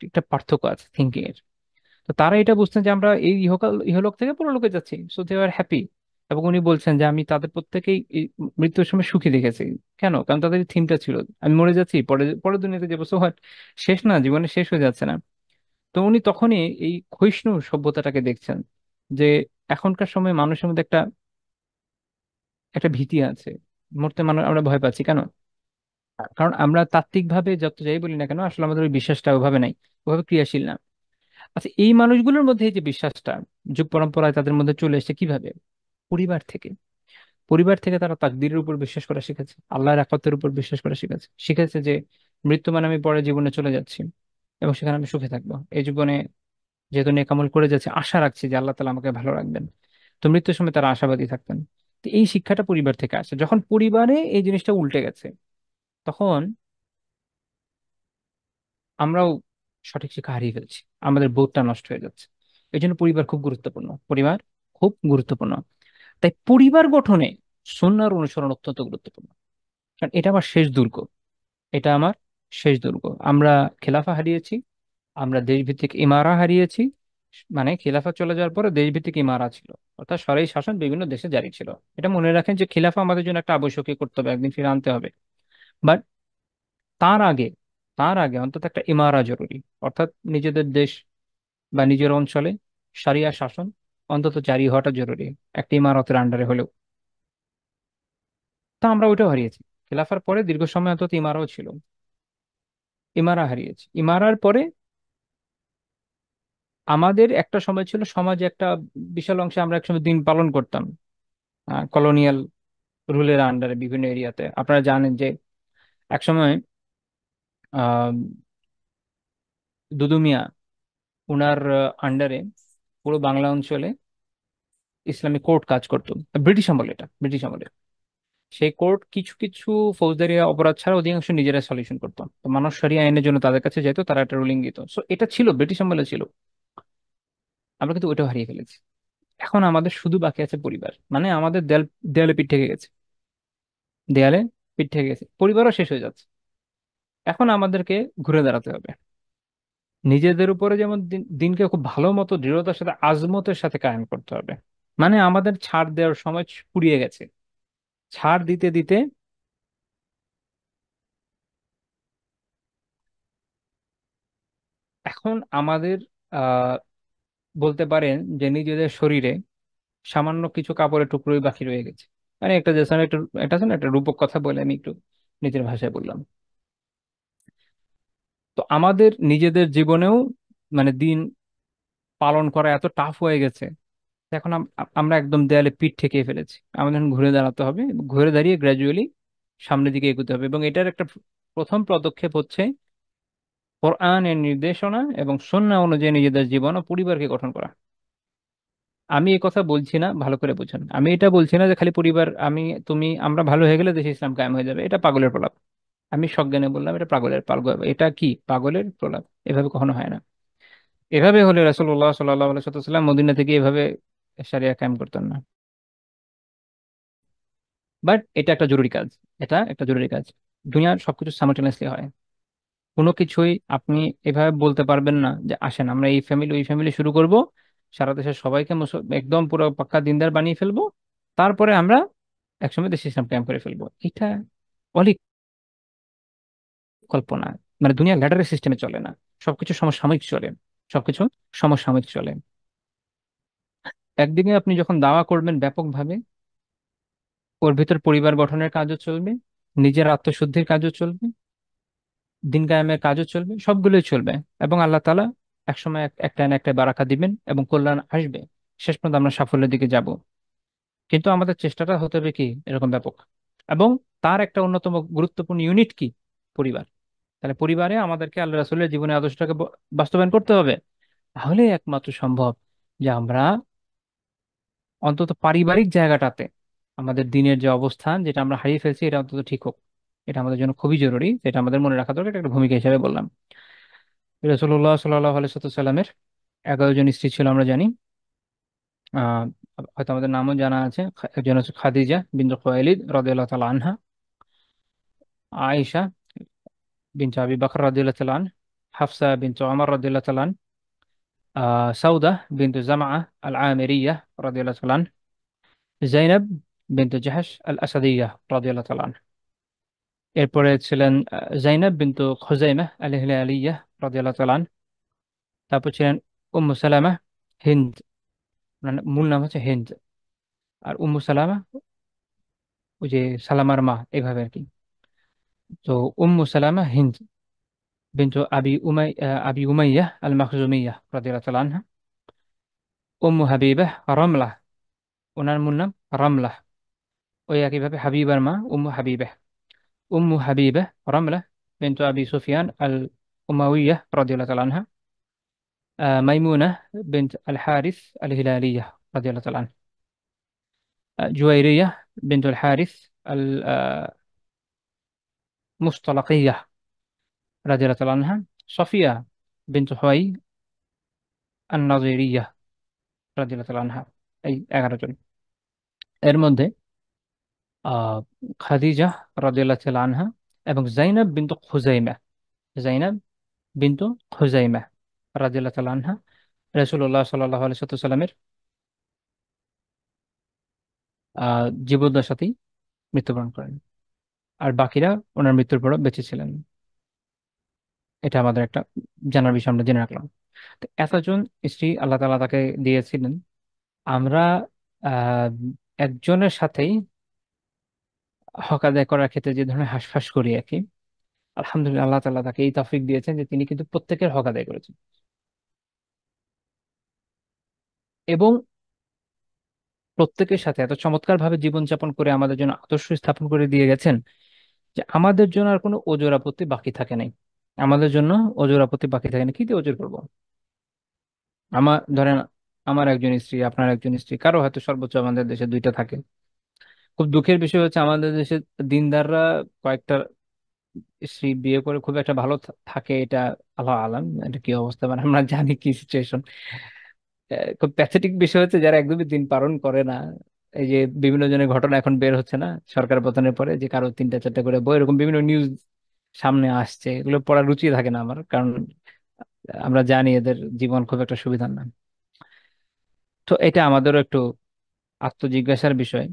একটা পার্থক্য আছে থিঙ্কিং এর। তো তারা এটা বুঝতেন যে আমরা এই ইহলোক থেকে পরলোকে যাচ্ছি, সো দে আর হ্যাপি। এবং উনি বলছেন যে আমি তাদের প্রত্যেকেই এই মৃত্যুর সময় সুখী দেখেছি। কেন? কারণ তাদের থিমটা ছিল আমি মরে যাচ্ছি, পরে পরের দুনিয়াতে যাবো, সো হোয়াট, শেষ না, জীবনে শেষ হয়ে যাচ্ছে না। তো উনি তখনই এই ক্ষয়িষ্ণু সভ্যতাটাকে দেখছেন, যে এখনকার সময় মানুষের মধ্যে একটা একটা ভীতি আছে। মরতে মানুষ আমরা ভয় পাচ্ছি কেন? কারণ আমরা তাত্ত্বিকভাবে যত যাই বলি না কেন, আসলে আমাদের ওই বিশ্বাসটা ওভাবে নাই, ওভাবে ক্রিয়াশীল না। আচ্ছা, এই মানুষগুলোর মধ্যে এই যে বিশ্বাসটা যুগ পরম্পরায় তাদের মধ্যে চলে এসেছে কিভাবে? পরিবার থেকে। পরিবার থেকে তারা তাকদীরের উপর বিশ্বাস করা শিখেছে, আল্লাহর একত্বের উপর বিশ্বাস করা শিখেছে। শিখেছে যে মৃত্যু মানে আমি পরে জীবনে চলে যাচ্ছি এবং সেখানে আমি সুখে থাকবো। এই জীবনে যেহেতু নেকামল করে যাচ্ছে, আশা রাখছি যে আল্লাহ তালা আমাকে ভালো রাখবেন। তো মৃত্যুর সময় তারা আশাবাদী থাকতেন। তো এই শিক্ষাটা পরিবার থেকে আসে। যখন পরিবারে এই জিনিসটা উল্টে গেছে, তখন আমরাও সঠিক শিক্ষা হারিয়ে ফেলছি, আমাদের বোধটা নষ্ট হয়ে যাচ্ছে। এই জন্য পরিবার খুব গুরুত্বপূর্ণ, পরিবার খুব গুরুত্বপূর্ণ। তাই পরিবার গঠনে সুন্নাহর অনুসরণ অত্যন্ত গুরুত্বপূর্ণ। কারণ এটা আমার শেষ দুর্গ, এটা আমার শেষ দুর্গ। আমরা খেলাফা হারিয়েছি, আমরা দেশভিত্তিক ইমারা হারিয়েছি। মানে খিলাফা চলে যাওয়ার পরে দেশভিত্তিক ইমারা ছিল, অর্থাৎ সরকারি শাসন বিভিন্ন দেশে জারি ছিল। এটা মনে রাখেন যে খিলাফা আমাদের জন্য একটা আবশ্যকীয় কর্তব্য, একদিন ফিরে আনতে হবে। বাট তার আগে তার আগে অন্তত একটা ইমারা জরুরি, অর্থাৎ নিজেদের দেশ বা নিজের অঞ্চলে শরিয়া শাসন অন্তত জারি হওয়াটা জরুরি, একটা ইমারতের আন্ডারে হলেও। তা আমরা ওইটাও হারিয়েছি। খেলাফার পরে দীর্ঘ সময় অন্তত ইমারাও ছিল, ইমারা হারিয়েছি। ইমারার পরে আমাদের একটা সময় ছিল সমাজে একটা বিশাল অংশে আমরা একসময় দিন পালন করতাম কলোনিয়াল রুলের আন্ডারে বিভিন্ন এরিয়াতে। আপনারা জানেন যে একসময় আহ দুদু মিয়া, উনার আন্ডারে পুরো বাংলা অঞ্চলে ইসলামিক কোর্ট কাজ করতো। ব্রিটিশ আমলে, এটা ব্রিটিশ আমলে। সেই কোর্ট কিছু কিছু ফৌজদারি অপরাধ ছাড়া অধিকাংশ নিজেরা সলিউশন করতো। তো মানুষ শরিয়া আইনের জন্য তাদের কাছে যেত, তারা একটা রুলিং দিত। সো এটা ছিল ব্রিটিশ আমলে ছিল। আমরা কিন্তু ওইটাও হারিয়ে ফেলেছি। এখন আমাদের শুধু বাকি আছে পরিবার, মানে আমাদের দেয়াল, দেয়ালে পিঠ থেকে গেছে, দেয়ালে পিঠ থেকে গেছে, পরিবারও শেষ হয়ে যাচ্ছে। এখন আমাদেরকে ঘুরে দাঁড়াতে হবে, নিজেদের উপরে যেমন দিনকে খুব ভালো মতো দৃঢ়তার সাথে আজমতের সাথে কায়েম করতে হবে। মানে আমাদের ছাড় দেওয়ার সময় ফুরিয়ে গেছে। ছাড় দিতে দিতে এখন আমাদের আহ বলতে পারেন যে নিজেদের শরীরে সামান্য কিছু কাপড়ের টুকরোই বাকি রয়ে গেছে। মানে একটা যে একটা এটা আছে না, একটা রূপক কথা বলে আমি একটু নিজের ভাষায় বললাম। তো আমাদের নিজেদের জীবনেও মানে দিন পালন করা এত টাফ হয়ে গেছে। এখন আমরা একদম দেয়ালে পিঠ ঠেকিয়ে ফেলেছি। আমাদের এখন ঘুরে দাঁড়াতে হবে, এবং ঘুরে দাঁড়িয়ে গ্র্যাজুয়ালি সামনের দিকে এগোতে হবে। এবং এটার একটা প্রথম পদক্ষেপ হচ্ছে কোরআনের নির্দেশনা এবং সুন্নাহ অনুযায়ী নিজেদের জীবন ও পরিবারকে গঠন করা। আমি এই কথা বলছি না, ভালো করে বুঝুন, আমি এটা বলছি না যে খালি পরিবার, আমি তুমি আমরা ভালো হয়ে গেলে দেশে ইসলাম কায়েম হয়ে যাবে, এটা পাগলের প্রলাপ। আমি সজ্ঞানে বললাম এটা পাগল, এটা কি পাগলের প্রলাপ। এভাবে কখনো হয় না। এভাবে হলে রাসূলুল্লাহ সাল্লাল্লাহু আলাইহি ওয়াসাল্লাম মদিনা থেকে এভাবে শরিয়া কায়েম করতেন না। বাট এটা একটা জরুরি কাজ, এটা একটা জরুরি কাজ। দুনিয়ার সবকিছু সাইমালটেনিয়াসলি হয়। কোনো কিছুই আপনি এভাবে বলতে পারবেন না যে আসেন আমরা এই ফ্যামিলি ওই ফ্যামিলি শুরু করব, সারা দেশের সবাইকে একদম পুরো পাক্কা দিনদার বানিয়ে ফেলবো, তারপরে আমরা একসময় দেশে ইসলাম কায়েম করে ফেলবো। এটা অলিক কল্পনা। মানে দুনিয়া ল্যাডারের সিস্টেমে চলে না, সবকিছু সমসাময়িক চলে, সবকিছু সমসাময়িক চলে। একদিকে আপনি যখন দাওয়া করবেন ব্যাপকভাবে, ওর ভিতর পরিবার গঠনের কাজও চলবে, নিজের আত্মশুদ্ধির কাজও চলবে, দিন কায়েমের কাজও চলবে, সবগুলোই চলবে। এবং আল্লাহ তাআলা একসময় একটা না একটা বারাকা দিবেন এবং কল্যাণ আসবে। শেষ পর্যন্ত আমরা সাফল্যের দিকে যাব। কিন্তু আমাদের চেষ্টাটা হতে হবে কি এরকম ব্যাপক। এবং তার একটা অন্যতম গুরুত্বপূর্ণ ইউনিট কি? পরিবার। তাহলে পরিবারে আমাদেরকে আল্লাহ রাসূলের জীবনের আদর্শটাকে বাস্তবায়ন করতে হবে। তাহলে একমাত্র সম্ভব যে আমরা অন্তত পারিবারিক জায়গাটাতে আমাদের দিনের যে অবস্থান, যেটা আমরা হারিয়ে ফেলছি, এটা অন্তত ঠিক হোক। এটা আমাদের জন্য খুবই জরুরি, যেটা আমাদের মনে রাখা দরকার। এটা একটা ভূমিকা হিসেবে বললাম। রাসূলুল্লাহ সাল্লাল্লাহু আলাইহি সাল্লামের 11 জন স্ত্রী ছিল আমরা জানি। আহ হয়তো আমাদের নামও জানা আছে। একজন হচ্ছে খাদিজা বিনতে খুয়াইলিদ রাদিয়াল্লাহু তাআলা আনহা, আয়েশা বিনতে আবি বকর রাদিয়াল্লাহু তাআলা আনহা, হাফসা বিনতে ওমর রাদিয়াল্লাহু তাআলা আনহা, সাউদা বিনতে জামআ আল আমিরিয়া রাদিয়াল্লাহু তাআলা আনহা, জাইনাব বিনতে জাহশ আল আসাদিয়া রাদিয়াল্লাহু তাআলা আনহা। এরপরে ছিলেন জাইনাব বিনতে খুজাইমা আল হিলালিয়া রাদিয়াল্লাহু তাআলা আনহা। তারপর ছিলেন উম্মু সালামা, হিন্দ, ওনার মূল নাম হচ্ছে হিন্দ। আর উম্মু সালামা ওই যে সালামার মা, এইভাবে আর কি। তো উম্মু সালামা হিন্দ বিনতু আবি উমাইয়া আল মাখজুমিয়া রাদিয়াল্লাহু তাআলা আনহা। উম্মু হাবিবা রামলা, ওনার মূল নাম রামলা। ওই একইভাবে হাবিবার মা উম্মু হাবিবা। উম্মু হাবিবা রামলা বিনতু আবি সুফিয়ান আল উমাউইয়া রাদিয়াল্লাহু তাআলা আনহা। মাইমুনা বিনত আল হারিস আল হিলালিয়া রাদিয়াল্লাহু তাআলা আনহা। জুয়াইরিয়া বিনত আল হারিস আল মুস্তালাকিয়া রাদিয়াল্লাহু তাআলা আনহা। সফিয়া বিনত হুয়াই আন নাজিরিয়া রাদিয়াল্লাহু তাআলা আনহা। এই 11 জন। এর মধ্যে আহ খাদিজা রাদিয়াল্লাহু তাআলা আনহা এবং জাইনাব বিনতে খুজাইমা জাইনাব বিনতু খুজাইমা রাদিয়াল্লাহু তাআলা আনহা রাসূলুল্লাহ সাল্লাল্লাহু আলাইহি সাল্লামের জীবদ্দশাতেই মৃত্যুবরণ করেন, আর বাকিরা ওনার মৃত্যুর পরও বেঁচে ছিলেন। এটা আমাদের একটা জানার বিষয়, আমরা জেনে রাখলাম। তো এতজন স্ত্রী আল্লাহ তাআলা তাকে দিয়েছিলেন। আমরা আহ একজনের সাথেই হক আদায় করার ক্ষেত্রে যে ধরনের হাঁসফাঁস করি আর কি, আলহামদুলিল্লাহ আল্লাহ তাআলা তাকে এই তৌফিক দিয়েছেন যে তিনি কিন্তু প্রত্যেকের হক আদায় করেছেন, এবং প্রত্যেকের সাথে এত চমৎকার ভাবে জীবনযাপন করে আমাদের জন্য আদর্শ স্থাপন করে দিয়ে গেছেন যে আমাদের জন্য আর কোনো ওজর আপত্তি বাকি থাকে নাই। আমাদের জন্য ওজর আপত্তি বাকি থাকে না, কি দিয়ে ওজর করবো? আমার ধরেন, আমার একজন স্ত্রী, আপনার একজন স্ত্রী, কারো হয়তো সর্বোচ্চ আমাদের দেশে দুইটা থাকে। খুব দুঃখের বিষয় হচ্ছে আমাদের দেশে দিনদাররা কয়েকটা স্ত্রী বিয়ে করে খুব একটা ভালো থাকে, এটা আল্লাহ আলাম এটা কি অবস্থা, মানে আমরা জানি কি সিচুয়েশন। খুব প্যাথেটিক বিষয় হচ্ছে যারা একদমই দিন পালন করে না। এই যে বিভিন্ন জনের ঘটনা এখন বের হচ্ছে না সরকার পতনের পরে, যে কারো তিনটা চারটা করে বই, এরকম বিভিন্ন নিউজ সামনে আসছে, এগুলো পড়ার রুচি থাকে না আমার, কারণ আমরা জানি এদের জীবন খুব একটা সুবিধার না। তো এটা আমাদেরও একটু আত্মজিজ্ঞাসার বিষয়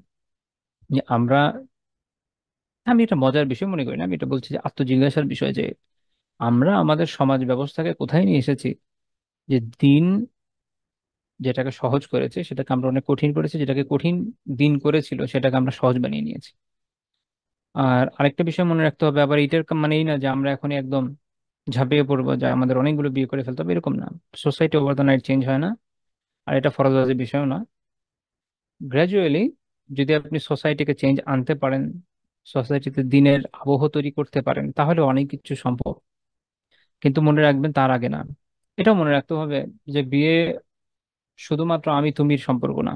যে আমরা, আমি এটা মজার বিষয় মনে করি না, আমি এটা বলছি যে আত্মজিজ্ঞাসার বিষয় যে আমরা আমাদের সমাজ ব্যবস্থাকে কোথায় নিয়ে এসেছি, যে দিন যেটাকে সহজ করেছে সেটাকে আমরা অনেক কঠিন করেছি, যেটাকে কঠিন দিন করেছিল সেটাকে আমরা সহজ বানিয়ে নিয়েছি। আর আরেকটা বিষয় মনে রাখতে হবে আবার, এটার মানে এই না যে আমরা এখন একদম ঝাঁপিয়ে পড়বো যে আমাদের অনেকগুলো বিয়ে করে ফেলতে হবে, এরকম না। Society over the night change হয় না, আর এটা ফরজবাজি বিষয়ও না। গ্র্যাজুয়ালি যদি আপনি সোসাইটিকে চেঞ্জ আনতে পারেন, সোসাইটিতে দিনের আবহ তৈরি করতে পারেন, তাহলে অনেক কিছু সম্ভব। কিন্তু মনে রাখবেন তার আগে না, এটাও মনে রাখতে হবে যে বিয়ে শুধুমাত্র আমি তুমির সম্পর্ক না।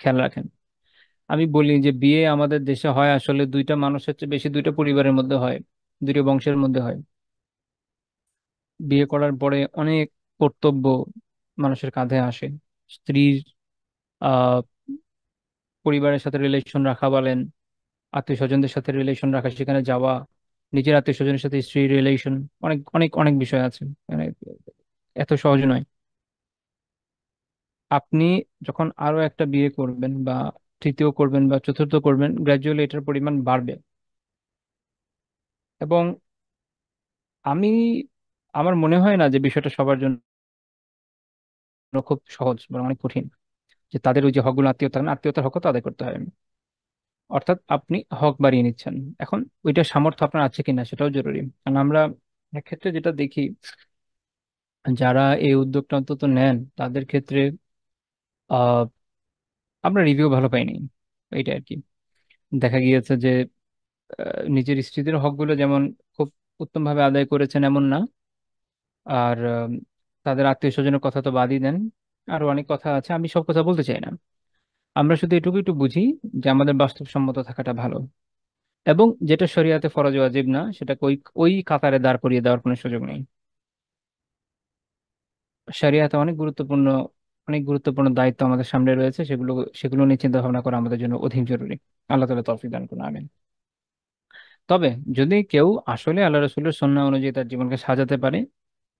খেয়াল রাখেন, আমি বলি যে বিয়ে আমাদের দেশে হয় আসলে দুইটা মানুষের চেয়ে বেশি দুইটা পরিবারের মধ্যে হয়, দুইটা বংশের মধ্যে হয়। বিয়ে করার পরে অনেক কর্তব্য মানুষের কাঁধে আসে। স্ত্রীর আহ পরিবারের সাথে রিলেশন রাখা বলেন, আত্মীয় স্বজনদের সাথে রিলেশন রাখা, সেখানে যাওয়া, নিজের আত্মীয় স্বজনের সাথে স্ত্রীর রিলেশন, অনেক অনেক অনেক বিষয় আছে। মানে এত সহজ নয়। আপনি যখন আরো একটা বিয়ে করবেন বা তৃতীয় করবেন বা চতুর্থ করবেন, গ্র্যাজুয়ালি এটার পরিমাণ বাড়বে। এবং আমি, আমার মনে হয় না যে বিষয়টা সবার জন্য খুব সহজ, বরং অনেক কঠিন। যে তাদের ওই যে হকগুলো আত্মীয়তা না, আত্মীয়তার হকও তো আদায় করতে হয়। অর্থাৎ আপনি হক বাড়িয়ে নিচ্ছেন। এখন ওইটা সামর্থ্য আপনার আছে কিনা সেটাও জরুরি, কারণ আমরা এক্ষেত্রে যেটা দেখি, যারা এই উদ্যোগটা অন্তত নেন তাদের ক্ষেত্রে আহ আমরা রিভিউ ভালো পাইনি। এইটা আর কি। দেখা গিয়েছে যে নিজের স্ত্রীদের হকগুলো যেমন খুব উত্তমভাবে আদায় করেছেন এমন না, আর তাদের আত্মীয় স্বজনের কথা তো বাদই দেন, আরো অনেক কথা আছে, আমি সব কথা বলতে চাই না। আমরা শুধু এটুকু একটু বুঝি যে আমাদের বাস্তবসম্মত থাকাটা ভালো, এবং যেটা শরিয়াতে ফরজ ওয়াজিব না সেটাকে ওই ওই কাতারে দাঁড় করিয়ে দেওয়ার কোনো সুযোগ নেই। শরিয়াতে অনেক গুরুত্বপূর্ণ দায়িত্ব আমাদের সামনে রয়েছে, সেগুলো সেগুলো নিয়ে চিন্তা ভাবনা করা আমাদের জন্য অধিক জরুরি। আল্লাহ তাআলা তৌফিক দান করুন, আমিন। তবে যদি কেউ আসলে আল্লাহ রসুলের সুন্নাহ অনুযায়ী তার জীবনকে সাজাতে পারে,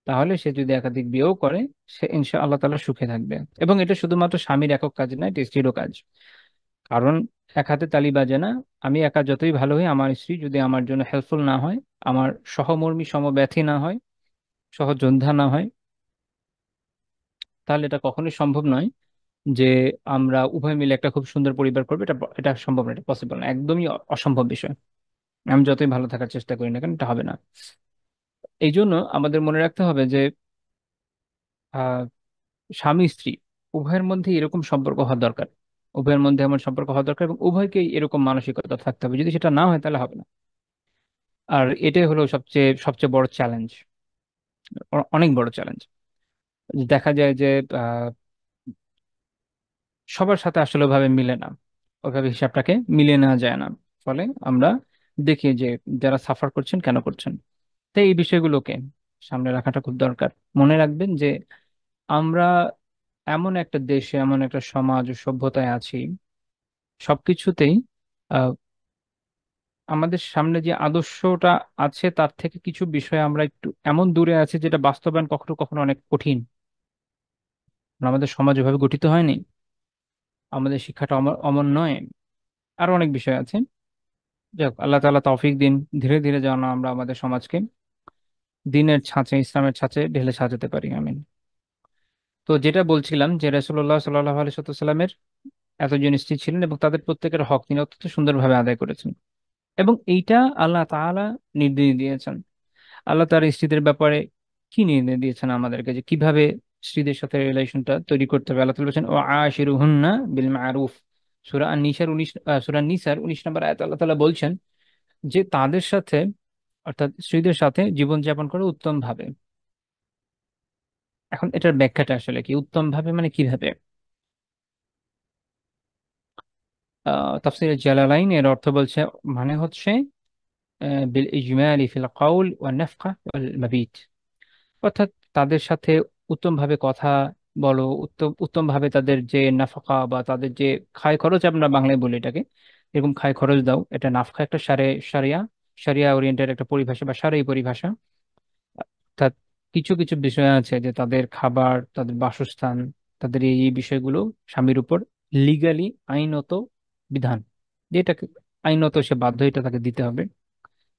তাহলে সে যদি একাধিক বিয়েও করে, সে ইনশা আল্লাহ তাআলা সুখে থাকবে। এবং এটা শুধুমাত্র স্বামীর একক কাজ নয়, এটা স্ত্রীরও কাজ। কারণ এক হাতে তালি বাজে না। আমি একা যতই ভালো হই, আমার স্ত্রী যদি আমার জন্য হেল্পফুল না হয়, আমার সহমর্মী সমব্যথী না হয়, সহযোদ্ধা না হয়, তাহলে এটা কখনোই সম্ভব নয় যে আমরা উভয় মিলে একটা খুব সুন্দর পরিবার করবো। এটা এটা সম্ভব না, এটা পসিবল না, একদমই অসম্ভব বিষয়। আমি যতই ভালো থাকার চেষ্টা করি না কেন, এটা হবে না। এই জন্য আমাদের মনে রাখতে হবে যে আহ স্বামী স্ত্রী উভয়ের মধ্যে এরকম সম্পর্ক হওয়া দরকার। উভয়ের মধ্যে এমন সম্পর্ক হওয়া দরকার এবং উভয়কেই এরকম মানসিকতা থাকতে হবে। যদি সেটা না হয় তাহলে হবে না। আর এটাই হলো সবচেয়ে সবচেয়ে বড় চ্যালেঞ্জ, অনেক বড় চ্যালেঞ্জ। দেখা যায় যে আহ, সবার সাথে আসলে ভাবে মিলে না, ওইভাবে হিসাবটাকে মিলিয়ে নেওয়া যায় না। ফলে আমরা দেখি যে যারা সাফার করছেন কেন করছেন। তাই এই বিষয়গুলোকে সামনে রাখাটা খুব দরকার। মনে রাখবেন যে আমরা এমন একটা দেশে, এমন একটা সমাজ ও সভ্যতায় আছি, সবকিছুতেই আমাদের সামনে যে আদর্শটা আছে তার থেকে কিছু বিষয় আমরা একটু এমন দূরে আছি যেটা বাস্তবায়ন কখনো কখনো অনেক কঠিন। আমাদের সমাজ ওভাবে গঠিত হয়নি, আমাদের শিক্ষাটা অমন নয়, আরো অনেক বিষয় আছে। যাক, আল্লাহ তাআলা তৌফিক দিন, ধীরে ধীরে যেন আমরা আমাদের সমাজকে দিনের ছাঁচে, ইসলামের ছাঁচে ঢেলে সাজাতে পারি, আমিন। তো যেটা বলছিলাম যে রাসূলুল্লাহ সাল্লাল্লাহু আলাইহি ওয়াসাল্লামের এতজন স্ত্রী ছিলেন এবং তাদের প্রত্যেকের হক তিনি অত্যন্ত সুন্দরভাবে আদায় করেছেন। এবং এইটা আল্লাহ তাআলা নির্দেশ দিয়েছেন। আল্লাহ তার স্ত্রীদের ব্যাপারে কি নির্দেশ দিয়েছেন আমাদেরকে, যে কিভাবে স্ত্রীদের সাথে রিলেশনটা তৈরি করতে হবে। আল্লাহ তাআলা বলেছেন, ও আশিরুহুন্না বিল মারুফ। সূরা নিসার 19 নম্বর আয়াত আল্লাহ তাআলা বলছেন যে তাদের সাথে, অর্থাৎ স্ত্রীদের সাথে জীবনযাপন করে উত্তম ভাবে। এখন এটার ব্যাখ্যাটা আসলে কি, উত্তম ভাবে মানে কিভাবে? তাফসীরে জালালাইন এর অর্থ বলছে, মানে হচ্ছে বিল ইজমালি ফিল কাউল ওয়ান নাফকা ওয়াল মাবিত। অর্থাৎ তাদের সাথে উত্তম ভাবে কথা বলো, উত্তম উত্তম ভাবে তাদের যে নাফাকা বা তাদের যে খায় খরচ, আমরা বাংলায় বলি এটাকে, এরকম খায় খরচ দাও। এটা নাফকা একটা সারিয়া সারিয়া ওরিয়েন্টেড একটা পরিভাষা বা সারাই পরিভাষা। অর্থাৎ কিছু কিছু বিষয় আছে যে তাদের খাবার, তাদের বাসস্থান, তাদের এই বিষয়গুলো স্বামীর উপর লিগালি, আইনত বিধান, যেটাকে আইনত সে বাধ্য, এটা তাকে দিতে হবে।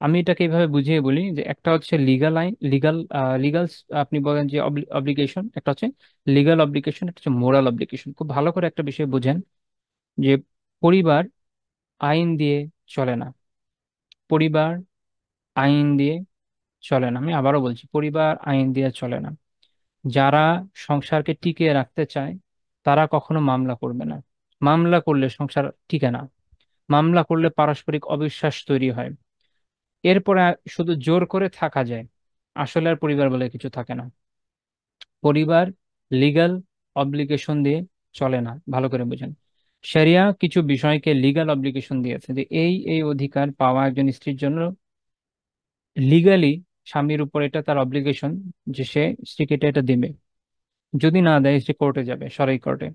আমি এটাকে এইভাবে বুঝিয়ে বলি যে একটা হচ্ছে লিগাল আইন, লিগাল আপনি বলেন যে অব্লিগেশন, একটা হচ্ছে লিগাল অব্লিগেশন, একটা হচ্ছে মোরাল অব্লিগেশন। খুব ভালো করে একটা বিষয় বোঝেন যে পরিবার আইন দিয়ে চলে না। পরিবার আইন দিয়ে চলে না, আমি আবারও বলছি, পরিবার আইন দিয়ে চলে না। যারা সংসারকে টিকিয়ে রাখতে চায় তারা কখনো মামলা করবে না। মামলা করলে সংসার টিকে না। মামলা করলে পারস্পরিক অবিশ্বাস তৈরি হয়। এরপরে শুধু জোর করে থাকা যায়, আসলে আর পরিবার বলে কিছু থাকে না। পরিবার লিগ্যাল অব্লিগেশন দিয়ে চলে না, ভালো করে বুঝেন। শরিয়া কিছু বিষয়কে লিগ্যাল অব্লিগেশন দিয়েছে যে এই এই অধিকার পাওয়া একজন স্ত্রীর জন্য লিগালি, স্বামীর উপর এটা তার অব্লিগেশন যে সে স্ত্রীকে এটা এটা দেবে। যদি না দেয় সে কোর্টে যাবে, সরাই কোর্টে,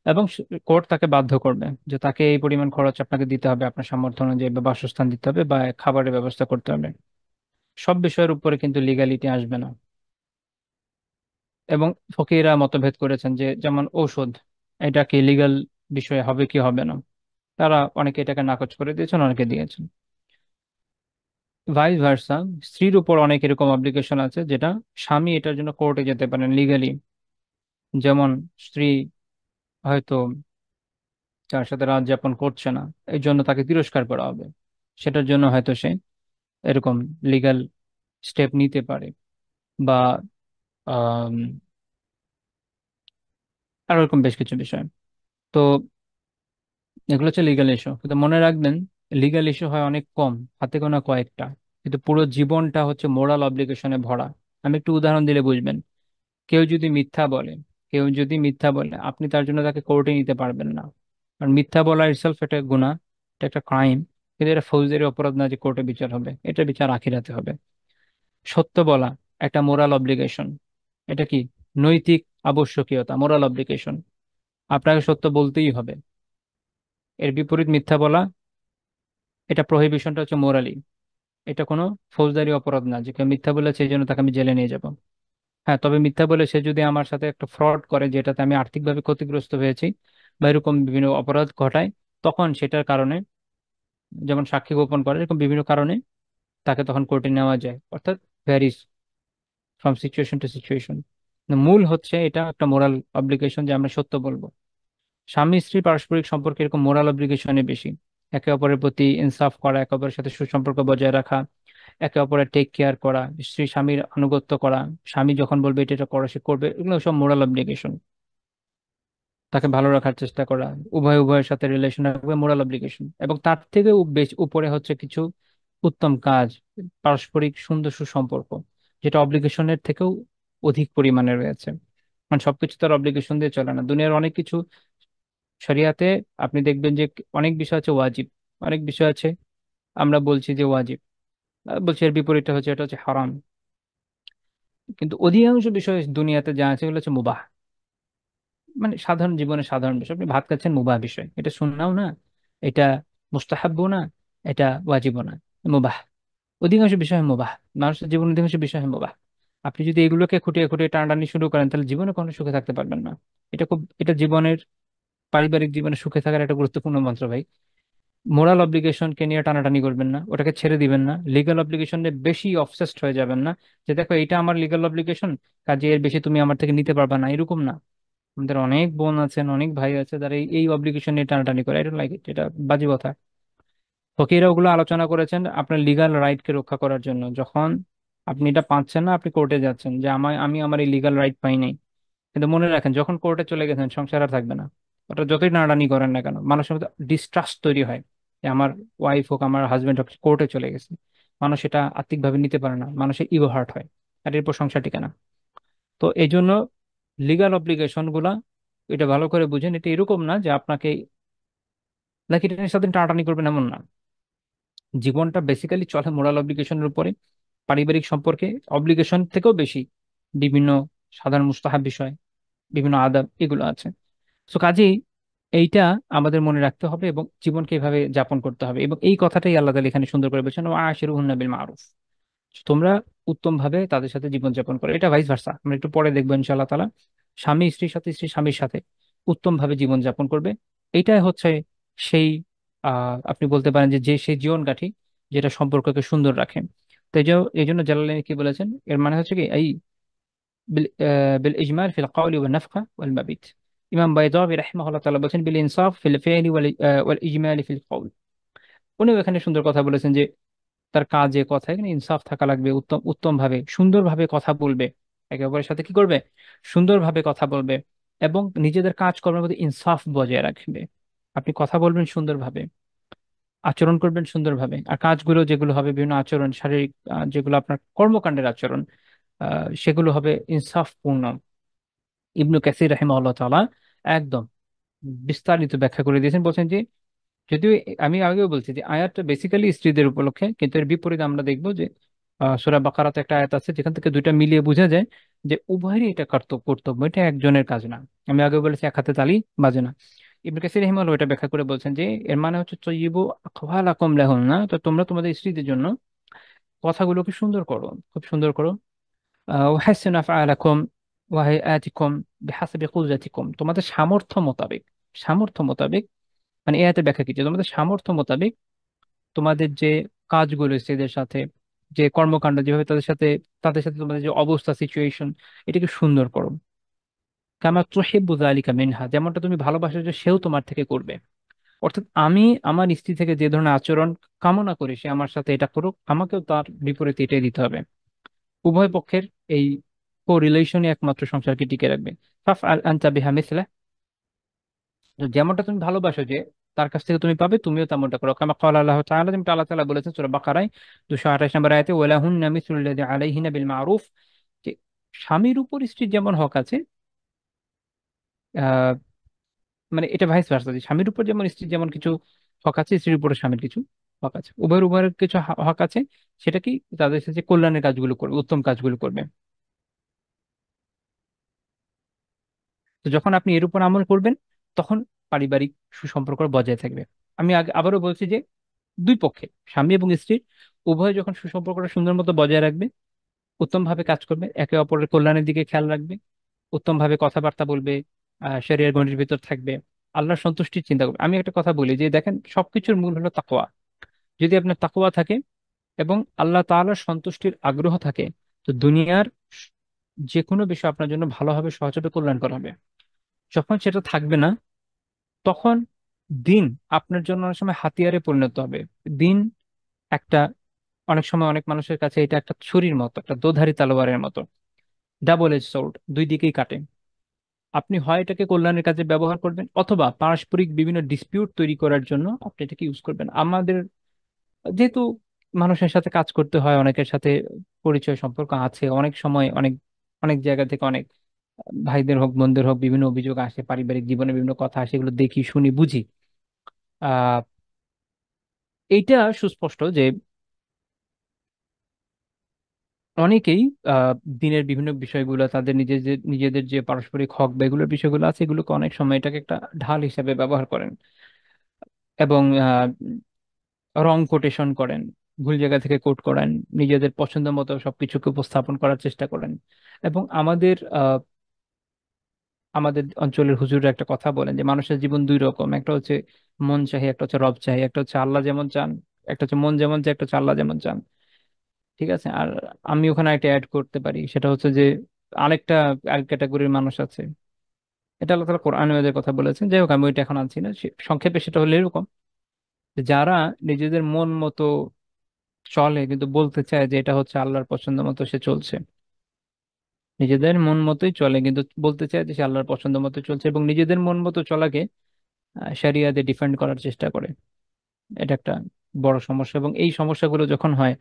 এবং কোর্ট তাকে বাধ্য করবে যে তাকে এই পরিমাণ খরচ আপনাকে দিতে হবে, আপনার সামর্থ্য অনুযায়ী, বা বাসস্থান দিতে হবে, বা খাবারের ব্যবস্থা করতে হবে। সব বিষয়ের উপরে কিন্তু লিগালিটি আসবে না। এবং ফকিরা মতভেদ করেছেন যে যেমন ঔষধ, এটা কি লিগ্যাল বিষয় হবে কি হবে না। তারা অনেকে এটাকে নাকচ করে দিয়েছেন, অনেকে দিয়েছেন। ভাইস ভার্সা, স্ত্রীর উপর অনেক এরকম অব্লিগেশন আছে যেটা স্বামী এটার জন্য কোর্টে যেতে পারেন লিগালি। যেমন স্ত্রী হয়তো তার সাথে রাত যাপন করছে না, এই জন্য তাকে তিরস্কার করা হবে, সেটার জন্য হয়তো সে এরকম লিগ্যাল স্টেপ নিতে পারে। বা আম, আরো এরকম বেশ কিছু বিষয়। তো এগুলো হচ্ছে লিগ্যাল ইস্যু, কিন্তু মনে রাখবেন লিগ্যাল ইস্যু হয় অনেক কম, হাতে গোনা কয়েকটা, কিন্তু পুরো জীবনটা হচ্ছে মোরাল অব্লিগেশনে ভরা। আমি একটু উদাহরণ দিলে বুঝবেন। কেউ যদি মিথ্যা বলে, কেউ যদি মিথ্যা বলে, আপনি তার জন্য তাকে কোর্টে নিতে পারবেন না। কারণ মিথ্যা বলা ইটসেলফ এটা গুনাহ, এটা একটা ক্রাইম। কিন্তু এটা ফৌজদারি অপরাধ না যে কোর্টে বিচার হবে, এটা বিচার আখিরাতে হবে। সত্য বলা একটা মোরাল অব্লিগেশন। এটা কি? নৈতিক আবশ্যকীয়তা, মোরাল অব্লিগেশন। আপনাকে সত্য বলতেই হবে। এর বিপরীত মিথ্যা বলা, এটা প্রহিবিশনটা হচ্ছে মোরালি। এটা কোনো ফৌজদারি অপরাধ না যে কেউ মিথ্যা বলেছে এই জন্য তাকে আমি জেলে নিয়ে যাব। হ্যাঁ, তবে মিথ্যা বলে সে যদি আমার সাথে একটা ফ্রড করে যেটাতে আমি আর্থিকভাবে ক্ষতিগ্রস্ত হয়েছি, বা এরকম বিভিন্ন অপরাধ ঘটায়, তখন সেটার কারণে, যেমন সাক্ষী গোপন করে, এরকম বিভিন্ন কারণে তাকে তখন কোর্টে নেওয়া যায়। অর্থাৎ varies from situation to situation. মূল হচ্ছে এটা একটা মোরাল অব্লিগেশন যে আমরা সত্য বলবো। স্বামী স্ত্রী পারস্পরিক সম্পর্কে এরকম মোরাল অব্লিগেশনে বেশি। একে অপরের প্রতি ইনসাফ করা, একে অপরের সাথে সুসম্পর্ক বজায় রাখা, একে অপরের টেক কেয়ার করা, স্ত্রী স্বামীর আনুগত্য করা, স্বামী যখন বলবে এটা এটা করো সে করবে, এগুলো সব মোরাল অব্লিগেশন। তাকে ভালো রাখার চেষ্টা করা, উভয়ের সাথে রিলেশন রাখবে, মোরাল অব্লিগেশন। এবং তার থেকে বেশ উপরে হচ্ছে কিছু উত্তম কাজ, পারস্পরিক সুন্দর সুসম্পর্ক, যেটা অব্লিগেশনের থেকেও অধিক পরিমাণে রয়েছে। মানে সবকিছু তার অব্লিগেশন দিয়ে চলে না। দুনিয়ার অনেক কিছু শরিয়াতে আপনি দেখবেন যে অনেক বিষয় আছে ওয়াজিব, অনেক বিষয় আছে আমরা বলছি যে ওয়াজিব, বলছি এর বিপরীতটা হচ্ছে এটা হচ্ছে হারাম। কিন্তু অধিকাংশ বিষয় দুনিয়াতে যা আছে এগুলো হচ্ছে মুবাহ। মানে সাধারণ জীবনে সাধারণ বিষয়, আপনি ভাত খাচ্ছেন, মুবাহ বিষয়, এটা সুন্নাও না, এটা মুস্তাহাব্বও না, এটা ওয়াজিবও না, মুবাহ। অধিকাংশ বিষয় মুবাহ, মানুষের জীবন অধিকাংশ বিষয় মুবাহ। আপনি যদি এগুলোকে খুঁটিয়ে খুঁটিয়ে টানাটানি শুরু করেন তাহলে জীবনে কোনো সুখে থাকতে পারবেন না। এটা জীবনের, পারিবারিক জীবনে সুখে থাকার একটা গুরুত্বপূর্ণ মন্ত্র ভাই। মোরাল অব্লিগেশনকে নিয়ে টানাটানি করবেন না, ওটাকে ছেড়ে দিবেন না। লিগ্যাল অব্লিগেশনে বেশি অবসেসড হয়ে যাবেন না, যে দেখো এটা আমার লিগ্যাল অব্লিগেশন, কাজে এর বেশি তুমি আমার থেকে নিতে পারবা না, এরকম না। আমাদের অনেক বোন আছেন, অনেক ভাই আছে যারা এই অব্লিগেশন নিয়ে টানাটানি করে, এটা লাইক এটা বাজে কথা। ফকিরা ওগুলো আলোচনা করেছেন আপনার লিগ্যাল রাইটকে রক্ষা করার জন্য। যখন আপনি এটা পাচ্ছেন না, আপনি কোর্টে যাচ্ছেন যে আমি আমার এই লিগ্যাল রাইট পাই নাই। কিন্তু মনে রাখেন, যখন কোর্টে চলে গেছেন সংসার আর থাকবে না। ওটা যতই নাড়ানি করেন না কেন, মানুষের মধ্যে ডিস্ট্রাস্ট তৈরি হয় যে আমার ওয়াইফ হোক আমার হাজবেন্ড হোক কোর্টে চলে গেছে। মানুষ এটা আত্মিকভাবে নিতে পারে না, মানুষের ইগো হার্ট হয়, আর এরপর সংসার টিকে না। তো এই জন্য লিগাল অব্লিগেশন গুলা, এটা ভালো করে বুঝেন, এটা এরকম না যে আপনাকে নাকি এটার সাথে টানাটানি করবেন এমন না। জীবনটা বেসিক্যালি চলে মোরাল অব্লিগেশনের উপরে। পারিবারিক সম্পর্কে অব্লিগেশন থেকেও বেশি বিভিন্ন সাধারণ মুস্তাহাব বিষয়, বিভিন্ন আদাব এগুলো আছে। তো কাজেই এইটা আমাদের মনে রাখতে হবে এবং জীবনকে এভাবে যাপন করতে হবে, এবং এই কথাটাই আল্লাহ তাআলা এখানে সুন্দর করে বলছেন, ও আশিরুহুন্না বিল মারুফ। তোমরা উত্তম ভাবে তাদের সাথে জীবনযাপন করো। এটা ভাইস ভার্সা, আমরা একটু পরে দেখবো ইনশাআল্লাহ তাআলা। স্বামী স্ত্রীর সাথে, স্ত্রী স্বামীর সাথে উত্তম ভাবে জীবনযাপন করবে। এইটাই হচ্ছে সেই আপনি বলতে পারেন যে সেই জীবন কাঠি যেটা সম্পর্ককে সুন্দর রাখে। তো এই জন্য জালালাইন কি বলেছেন, এর মানে হচ্ছে কি এই বিল ইজমাল ফিল কওলি ওয়ান নাফখা ওয়াল মাবিত। ইমাম বাইদাবি রাহিমাহুল্লাহ তাআলা বলেছেন বিল ইনসাফ ফিল ফি'লি ওয়াল ইজমাল ফিল কওল। উনিও এখানে সুন্দর কথা বলেছেন যে তার কাজে কথায় এখানে ইনসাফ থাকা লাগবে, উত্তম উত্তম ভাবে সুন্দরভাবে কথা বলবে, একে অপরের সাথে কি করবে, সুন্দরভাবে কথা বলবে, এবং নিজেদের কাজকর্মের মধ্যে ইনসাফ বজায় রাখবে। আপনি কথা বলবেন সুন্দরভাবে, আচরণ করবেন সুন্দরভাবে, আর কাজগুলো যেগুলো হবে বিভিন্ন আচরণ শারীরিক যেগুলো আপনার কর্মকাণ্ডের আচরণ, সেগুলো হবে ইনসাফপূর্ণ। ইবনু কাসির রাহিমাহুল্লাহ তাআলা একদম বিস্তারিত ব্যাখ্যা করে দিয়েছেন, বলছেন যে যদিও আমি আগেও বলছি যে আয়াতটা বেসিক্যালি স্ত্রীদের উপলক্ষে, কিন্তু এর বিপরীতে আমরা দেখবো যে সূরা বাকারাতে একটা আয়াত আছে যেখান থেকে দুইটা মিলিয়ে বোঝা যায় যে উভয়েরই এটা কর্তব্য, এটা একজনের কাজ না। আমি আগে বলেছি এক হাতে তালি বাজে না। ইবনে কাসির রাহিমাহুল্লাহ এটা ব্যাখ্যা করে বলছেন যে এর মানে হচ্ছে তয়্যিবু আকওয়ালাকুম লাহুন্না, তো তোমরা তোমাদের স্ত্রীদের জন্য কথাগুলোকে সুন্দর করো, খুব সুন্দর করো। ওয়াহসিনু আফআলাকুম ওয়া হাইআতিকুম বিহাসাবি কুদরাতিকুম, তোমাদের সামর্থ্য মোতাবেক, সামর্থ্য মোতাবেক, মানে এই আয়াতের ব্যাখ্যা কি, যে তোমাদের সামর্থ্য মোতাবেক তোমাদের যে কাজগুলো স্ত্রীদের সাথে, যে কর্মকাণ্ড যেভাবে তাদের সাথে তোমাদের যে অবস্থা সিচুয়েশন, এটাকে সুন্দর করো। কামা তুহিব্বু যালিকা মিনহা, যেমনটা তুমি ভালোবাসো যে সেও তোমার থেকে করবে। অর্থাৎ আমি আমার স্ত্রী থেকে যে ধরনের আচরণ কামনা করি সে আমার সাথে এটা করুক, আমাকেও তার বিপরীতে এটাই দিতে হবে। উভয় পক্ষের এই কো রিলেশনই একমাত্র সংসারকে টিকে রাখবে। ফাফ আল আনতা বিহা মিসলা, যেমনটা তুমি ভালোবাসো যে তার কাছ থেকে তুমি পাবে, তুমিও তেমনটা করো। কামা ক্বালা আল্লাহ তাআলা, যেমন আল্লাহ তাআলা বলেছেন সূরা বাকারায় 228 নম্বর আয়াতে, ওয়ালাহুন্না মিসলুল্লাযী আলাইহিন্না বিল মারুফ, যে স্বামীর উপর স্ত্রীর যেমন হক আছে, আহ মানে এটা ভাইস ভার্সা, যে স্বামীর উপর যেমন স্ত্রীর যেমন কিছু হক আছে, স্ত্রীর উপর স্বামীর কিছু হক আছে, উভয়ের কিছু হক আছে। সেটা কি, তাদের সাথে কল্যাণের কাজগুলো করবে, উত্তম কাজগুলো করবে। তো যখন আপনি এর উপর আমল করবেন তখন পারিবারিক সুসম্পর্ক বজায় থাকবে। আমি আবারও বলছি যে দুই পক্ষে, স্বামী এবং স্ত্রীর উভয় যখন সুসম্পর্কটা সুন্দর মতো বজায় রাখবে, উত্তম ভাবে কাজ করবে, একে অপরের কল্যাণের দিকে খেয়াল রাখবে, উত্তম ভাবে কথাবার্তা বলবে, শরীরের গণ্ডির ভিতর থাকবে, আল্লাহর সন্তুষ্টির চিন্তা করবে। আমি একটা কথা বলি যে দেখেন, সবকিছুর মূল হলো তাকওয়া। যদি আপনার তাকওয়া থাকে এবং আল্লাহ তাআলার সন্তুষ্টির আগ্রহ থাকে, তো দুনিয়ার যে কোনো বিষয় আপনার জন্য ভালো হবে, সহজ হবে, কল্যাণকর হবে। যখন সেটা থাকবে না, তখন দিন আপনার জন্য অনেক সময় হাতিয়ারে পরিণত হবে। দিন একটা, অনেক সময় অনেক মানুষের কাছে এটা একটা ছুরির মতো, একটা দোধারি তলোয়ারের মতো, ডাবল এজ সোর্ড, দুই দিকেই কাটে। আপনি হয় এটাকে কল্যাণের কাজে ব্যবহার করবেন, অথবা পারস্পরিক বিভিন্ন ডিসপিউট তৈরি করার জন্য আপনি এটাকে ইউজ করবেন। আমাদের যেহেতু মানুষের সাথে কাজ করতে হয়, অনেকের সাথে পরিচয় সম্পর্ক আছে, অনেক সময় অনেক অনেক জায়গা থেকে অনেক ভাইদের হোক বোনদের হোক বিভিন্ন অভিযোগ আসে, পারিবারিক জীবনে বিভিন্ন কথা আসে, এগুলো দেখি শুনি বুঝি। আহ এইটা সুস্পষ্ট যে অনেকেই আহ দিনের বিভিন্ন বিষয়গুলো, তাদের নিজেদের যে পারস্পরিক হক বা এগুলোর বিষয়গুলো আছে, এগুলোকে অনেক সময় এটাকে একটা ঢাল হিসেবে ব্যবহার করেন। এবং রং কোটেশন করেন, ভুল জায়গা থেকে কোট করেন, নিজেদের পছন্দ মতো সবকিছুকে উপস্থাপন করার চেষ্টা করেন। এবং আমাদের অঞ্চলের হুজুররা একটা কথা বলেন যে মানুষের জীবন দুই রকম, একটা হচ্ছে মন চাহি, একটা হচ্ছে রব চাহি, একটা হচ্ছে আল্লাহ যেমন চান, একটা হচ্ছে মন যেমন চায়, একটা হচ্ছে আল্লাহ যেমন চান। ঠিক আছে। আর আমি ওখানে একটা অ্যাড করতে পারি, সেটা হচ্ছে যে আরেকটা আরেক ক্যাটাগরির মানুষ আছে, এটা আল্লাহ তাআলা কোরআনে ওদের কথা বলেছেন। যাই হোক, আমি ওইটা এখন আনছি না। সংক্ষেপে সেটা হলো এরকম যে যারা নিজেদের মন মতো চলে কিন্তু বলতে চায় যে এটা হচ্ছে আল্লাহর পছন্দ মতো সে চলছে, নিজেদের মন মতোই চলে কিন্তু বলতে চায় যে সে আল্লাহর পছন্দ মতো চলছে, এবং নিজেদের মন মতো চলাকে শরিয়াতে ডিফেন্ড করার চেষ্টা করে। এটা একটা বড় সমস্যা, এবং এই সমস্যাগুলো যখন হয়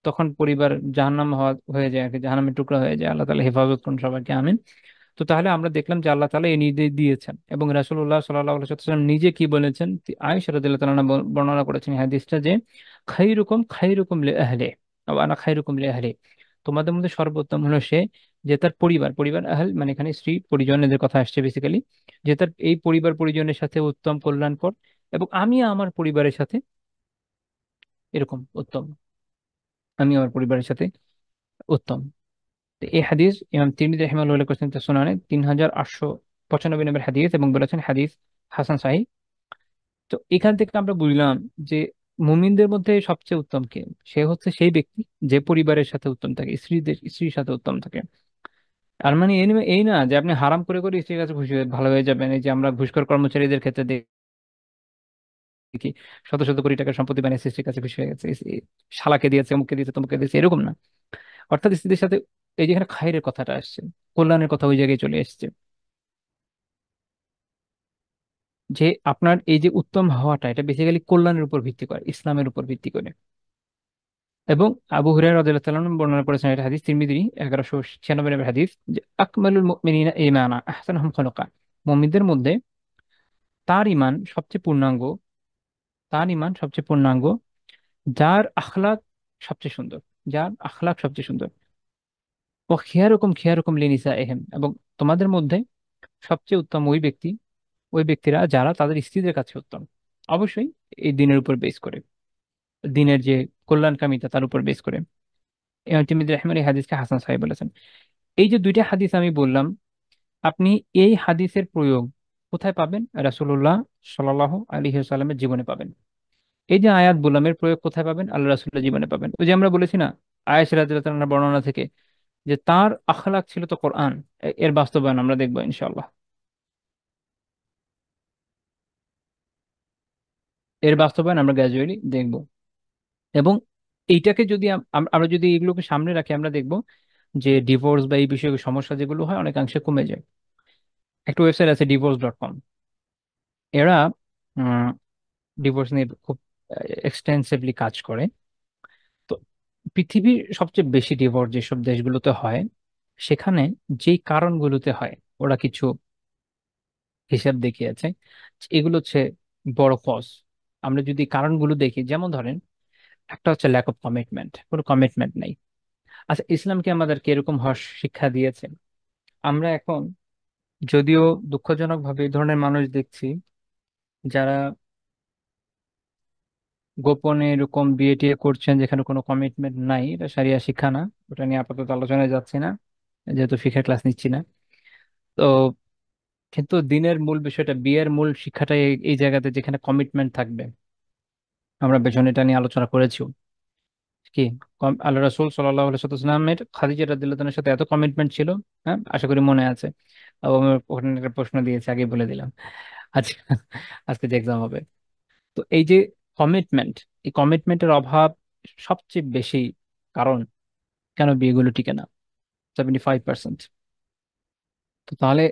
তখন পরিবার জাহান্নাম হয়ে যায় আর কি, জাহান্নামের টুকরা হয়ে যায়। আল্লাহ তাআলা হেফাজত করুন সবাইকে, আমিন। তো তাহলে আমরা দেখলাম যে আল্লাহ তাআলা এই নির্দেশ দিয়েছেন, এবং রাসূলুল্লাহ সাল্লাল্লাহু আলাইহি ওয়াসাল্লাম নিজে কি বলেছেন, আয়েশা রাদিয়াল্লাহু তাআলা আনহা বর্ণনা করেছেন এই হাদিসটা যে খাইরুকুম খাইরুকুম লিআহলি ওয়া আনা খাইরুকুম লিআহলি, তোমাদের মধ্যে সর্বোত্তম হলো সে যে তার পরিবার, পরিবার আহল মানে এখানে স্ত্রী পরিজনদের কথা আসছে বেসিক্যালি, যে তার এই পরিবার পরিজনের সাথে উত্তম কল্যাণকর, এবং আমি আমার পরিবারের সাথে এরকম উত্তম, আমি আমার পরিবারের সাথে উত্তম। তো এই হাদিস ইমাম তিরমিজি রাহিমাহুল্লাহ উল্লেখ করেছেন তার সুনানে 3895 নম্বর হাদিস, এবং বলেছেন হাদিস হাসান সাহিহ। তো এখান থেকে আমরা বুঝলাম যে মুমিনদের মধ্যে সবচেয়ে উত্তম কে, সে হচ্ছে সেই ব্যক্তি যে পরিবারের সাথে উত্তম থাকে, স্ত্রীর সাথে উত্তম থাকে। আর মানে এই না যে আপনি হারাম করে করে স্ত্রীর কাছে খুশি হয়ে ভালো হয়ে যাবেন। এই যে আমরা ঘুষখোর কর্মচারীদের ক্ষেত্রে দেখি শত শত কোটি টাকার সম্পত্তি বানিয়ে স্ত্রীর কাছে খুশি হয়ে গেছে, শালাকে দিয়েছে, অমুককে দিয়েছে, তমুককে দিয়েছে, এরকম না। অর্থাৎ স্ত্রীদের সাথে এই যেখানে খায়ের কথাটা আসছে, কল্যাণের কথা ওই জায়গায় চলে এসেছে, যে আপনার এই যে উত্তম হওয়াটা এটা বেসিক্যালি কল্যাণের উপর ভিত্তি করে, ইসলামের উপর ভিত্তি করে। এবং আবু হুরায়রা রাদিয়াল্লাহু তাআলা আনহু বর্ণনা করেছেন, এটা হাদিস তিরমিজি 1196 নম্বর হাদিস, যে আকমালুল মুমিনিনা ঈমানা আহসানুহুম খুলুকা, মুমিনদের মধ্যে তার ঈমান সবচেয়ে পূর্ণাঙ্গ, তার ঈমান সবচেয়ে পূর্ণাঙ্গ যার আখলাক সবচেয়ে সুন্দর, যার আখলাক সবচেয়ে সুন্দর। ও খিয়ারুকুম খিয়ারুকুম লিনিসাইহিম, এবং তোমাদের মধ্যে সবচেয়ে উত্তম ওই ব্যক্তি, ওই ব্যক্তিরা যারা তাদের স্ত্রীদের কাছে উত্তম। অবশ্যই এই দিনের উপর বেস করে, দিনের যে কল্যাণকামিতা তার উপর বেস করে। ইমাম তিরমিজি রাহিমাহুল্লাহ এই হাদিসকে হাসান সাহেব বলেছেন। এই যে দুইটা হাদিস আমি বললাম, আপনি এই হাদিসের প্রয়োগ কোথায় পাবেন? রাসূলুল্লাহ সাল্লাল্লাহু আলাইহি ওয়াসাল্লামের জীবনে পাবেন। এই যে আয়াত বললাম এর প্রয়োগ কোথায় পাবেন? আল্লাহ রাসূলের জীবনে পাবেন। ওই যে আমরা বলেছি না, আয়েশা রাদিয়াল্লাহু তাআলার বর্ণনা থেকে, যে তার আখলাক ছিল তো কোরআন, এর বাস্তবায়ন আমরা দেখবো ইনশাআল্লাহ। এর বাস্তবায়ন আমরা গ্র্যাজুয়ালি দেখবো। এবং এইটাকে যদি আমরা যদি এগুলোকে সামনে রাখি, আমরা দেখবো যে ডিভোর্স বা এই বিষয়ে সমস্যা যেগুলো হয় অনেকাংশে কমে যায়। একটা ওয়েবসাইট আছে divorce.com, এরা ডিভোর্স নিয়ে খুব এক্সটেন্সিভলি কাজ করে। তো পৃথিবীর সবচেয়ে বেশি ডিভোর্স যেসব দেশগুলোতে হয়, সেখানে যেই কারণগুলোতে হয় ওরা কিছু হিসাব দেখিয়েছে, এগুলো হচ্ছে বড় কজ। আমরা যদি কারণগুলো দেখি, যেমন ধরেন একটা হচ্ছে ল্যাক অফ কমিটমেন্ট, কোনো কমিটমেন্ট নাই। আচ্ছা, ইসলামকে আমাদেরকে এরকম হওয়ার শিক্ষা দিয়েছে। আমরা এখন যদিও দুঃখজনক ভাবে এই ধরনের মানুষ দেখছি, যারা গোপনে এরকম বিয়ে টিয়ে করছেন যেখানে কোনো কমিটমেন্ট নাই, এটা শারিয়া শিক্ষা না। ওটা নিয়ে আপাতত আলোচনায় যাচ্ছি না, যেহেতু ফিকহের ক্লাস নিচ্ছি না। তো কিন্তু দিনের মূল বিষয়টা, বিয়ের মূল শিক্ষাটা এই জায়গাতে যেখানে কমিটমেন্ট থাকবে। আমরা পেছনে এটা নিয়ে আলোচনা করেছি কি, আল্লাহ রাসূল সাল্লাল্লাহু আলাইহি ওয়াসাল্লামের খাদিজা রাদিয়াল্লাহু তাআলার সাথে এত কমিটমেন্ট ছিল। হ্যাঁ, আশা করি মনে আছে। আমি ওখানে একটা প্রশ্ন দিয়েছি, আগে বলে দিলাম। আজকে আজকে যে এক্সাম হবে, তো এই যে কমিটমেন্ট, এই কমিটমেন্টের অভাব সবচেয়ে বেশি কারণ কেন বিয়েগুলো টিকে না, 75%। তো তাহলে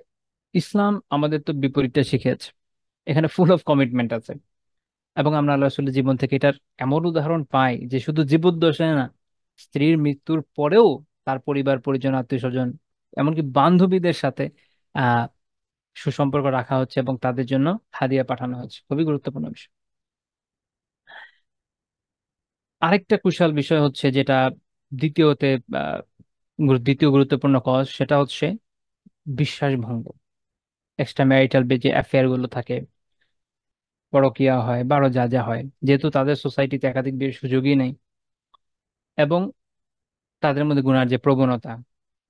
ইসলাম আমাদের তো বিপরীতটা শিখিয়েছে, এখানে ফুল অফ কমিটমেন্ট আছে। এবং আমরা আল্লাহ রাসূলের জীবন থেকে এটার এমন উদাহরণ পাই যে শুধু জীবদ্দশায় না, স্ত্রীর মৃত্যুর পরেও তার পরিবার পরিজন আত্মীয় স্বজন এমনকি বান্ধবীদের সাথে আহ সুসম্পর্ক রাখা হচ্ছে, এবং তাদের জন্য হাদিয়া পাঠানো হচ্ছে, খুবই গুরুত্বপূর্ণ বিষয়। আরেকটা কুশাল বিষয় হচ্ছে যেটা দ্বিতীয়তে আহ, দ্বিতীয় গুরুত্বপূর্ণ কজ, সেটা হচ্ছে বিশ্বাস ভঙ্গ। এক্সট্রা ম্যারিটাল যে অ্যাফেয়ার গুলো থাকে, পরকীয়া হয় বা আরো যা যা হয়, যেহেতু তাদের সোসাইটিতে একাধিক বিয়ের সুযোগই নেই, এবং তাদের মধ্যে গুনার যে প্রবণতা,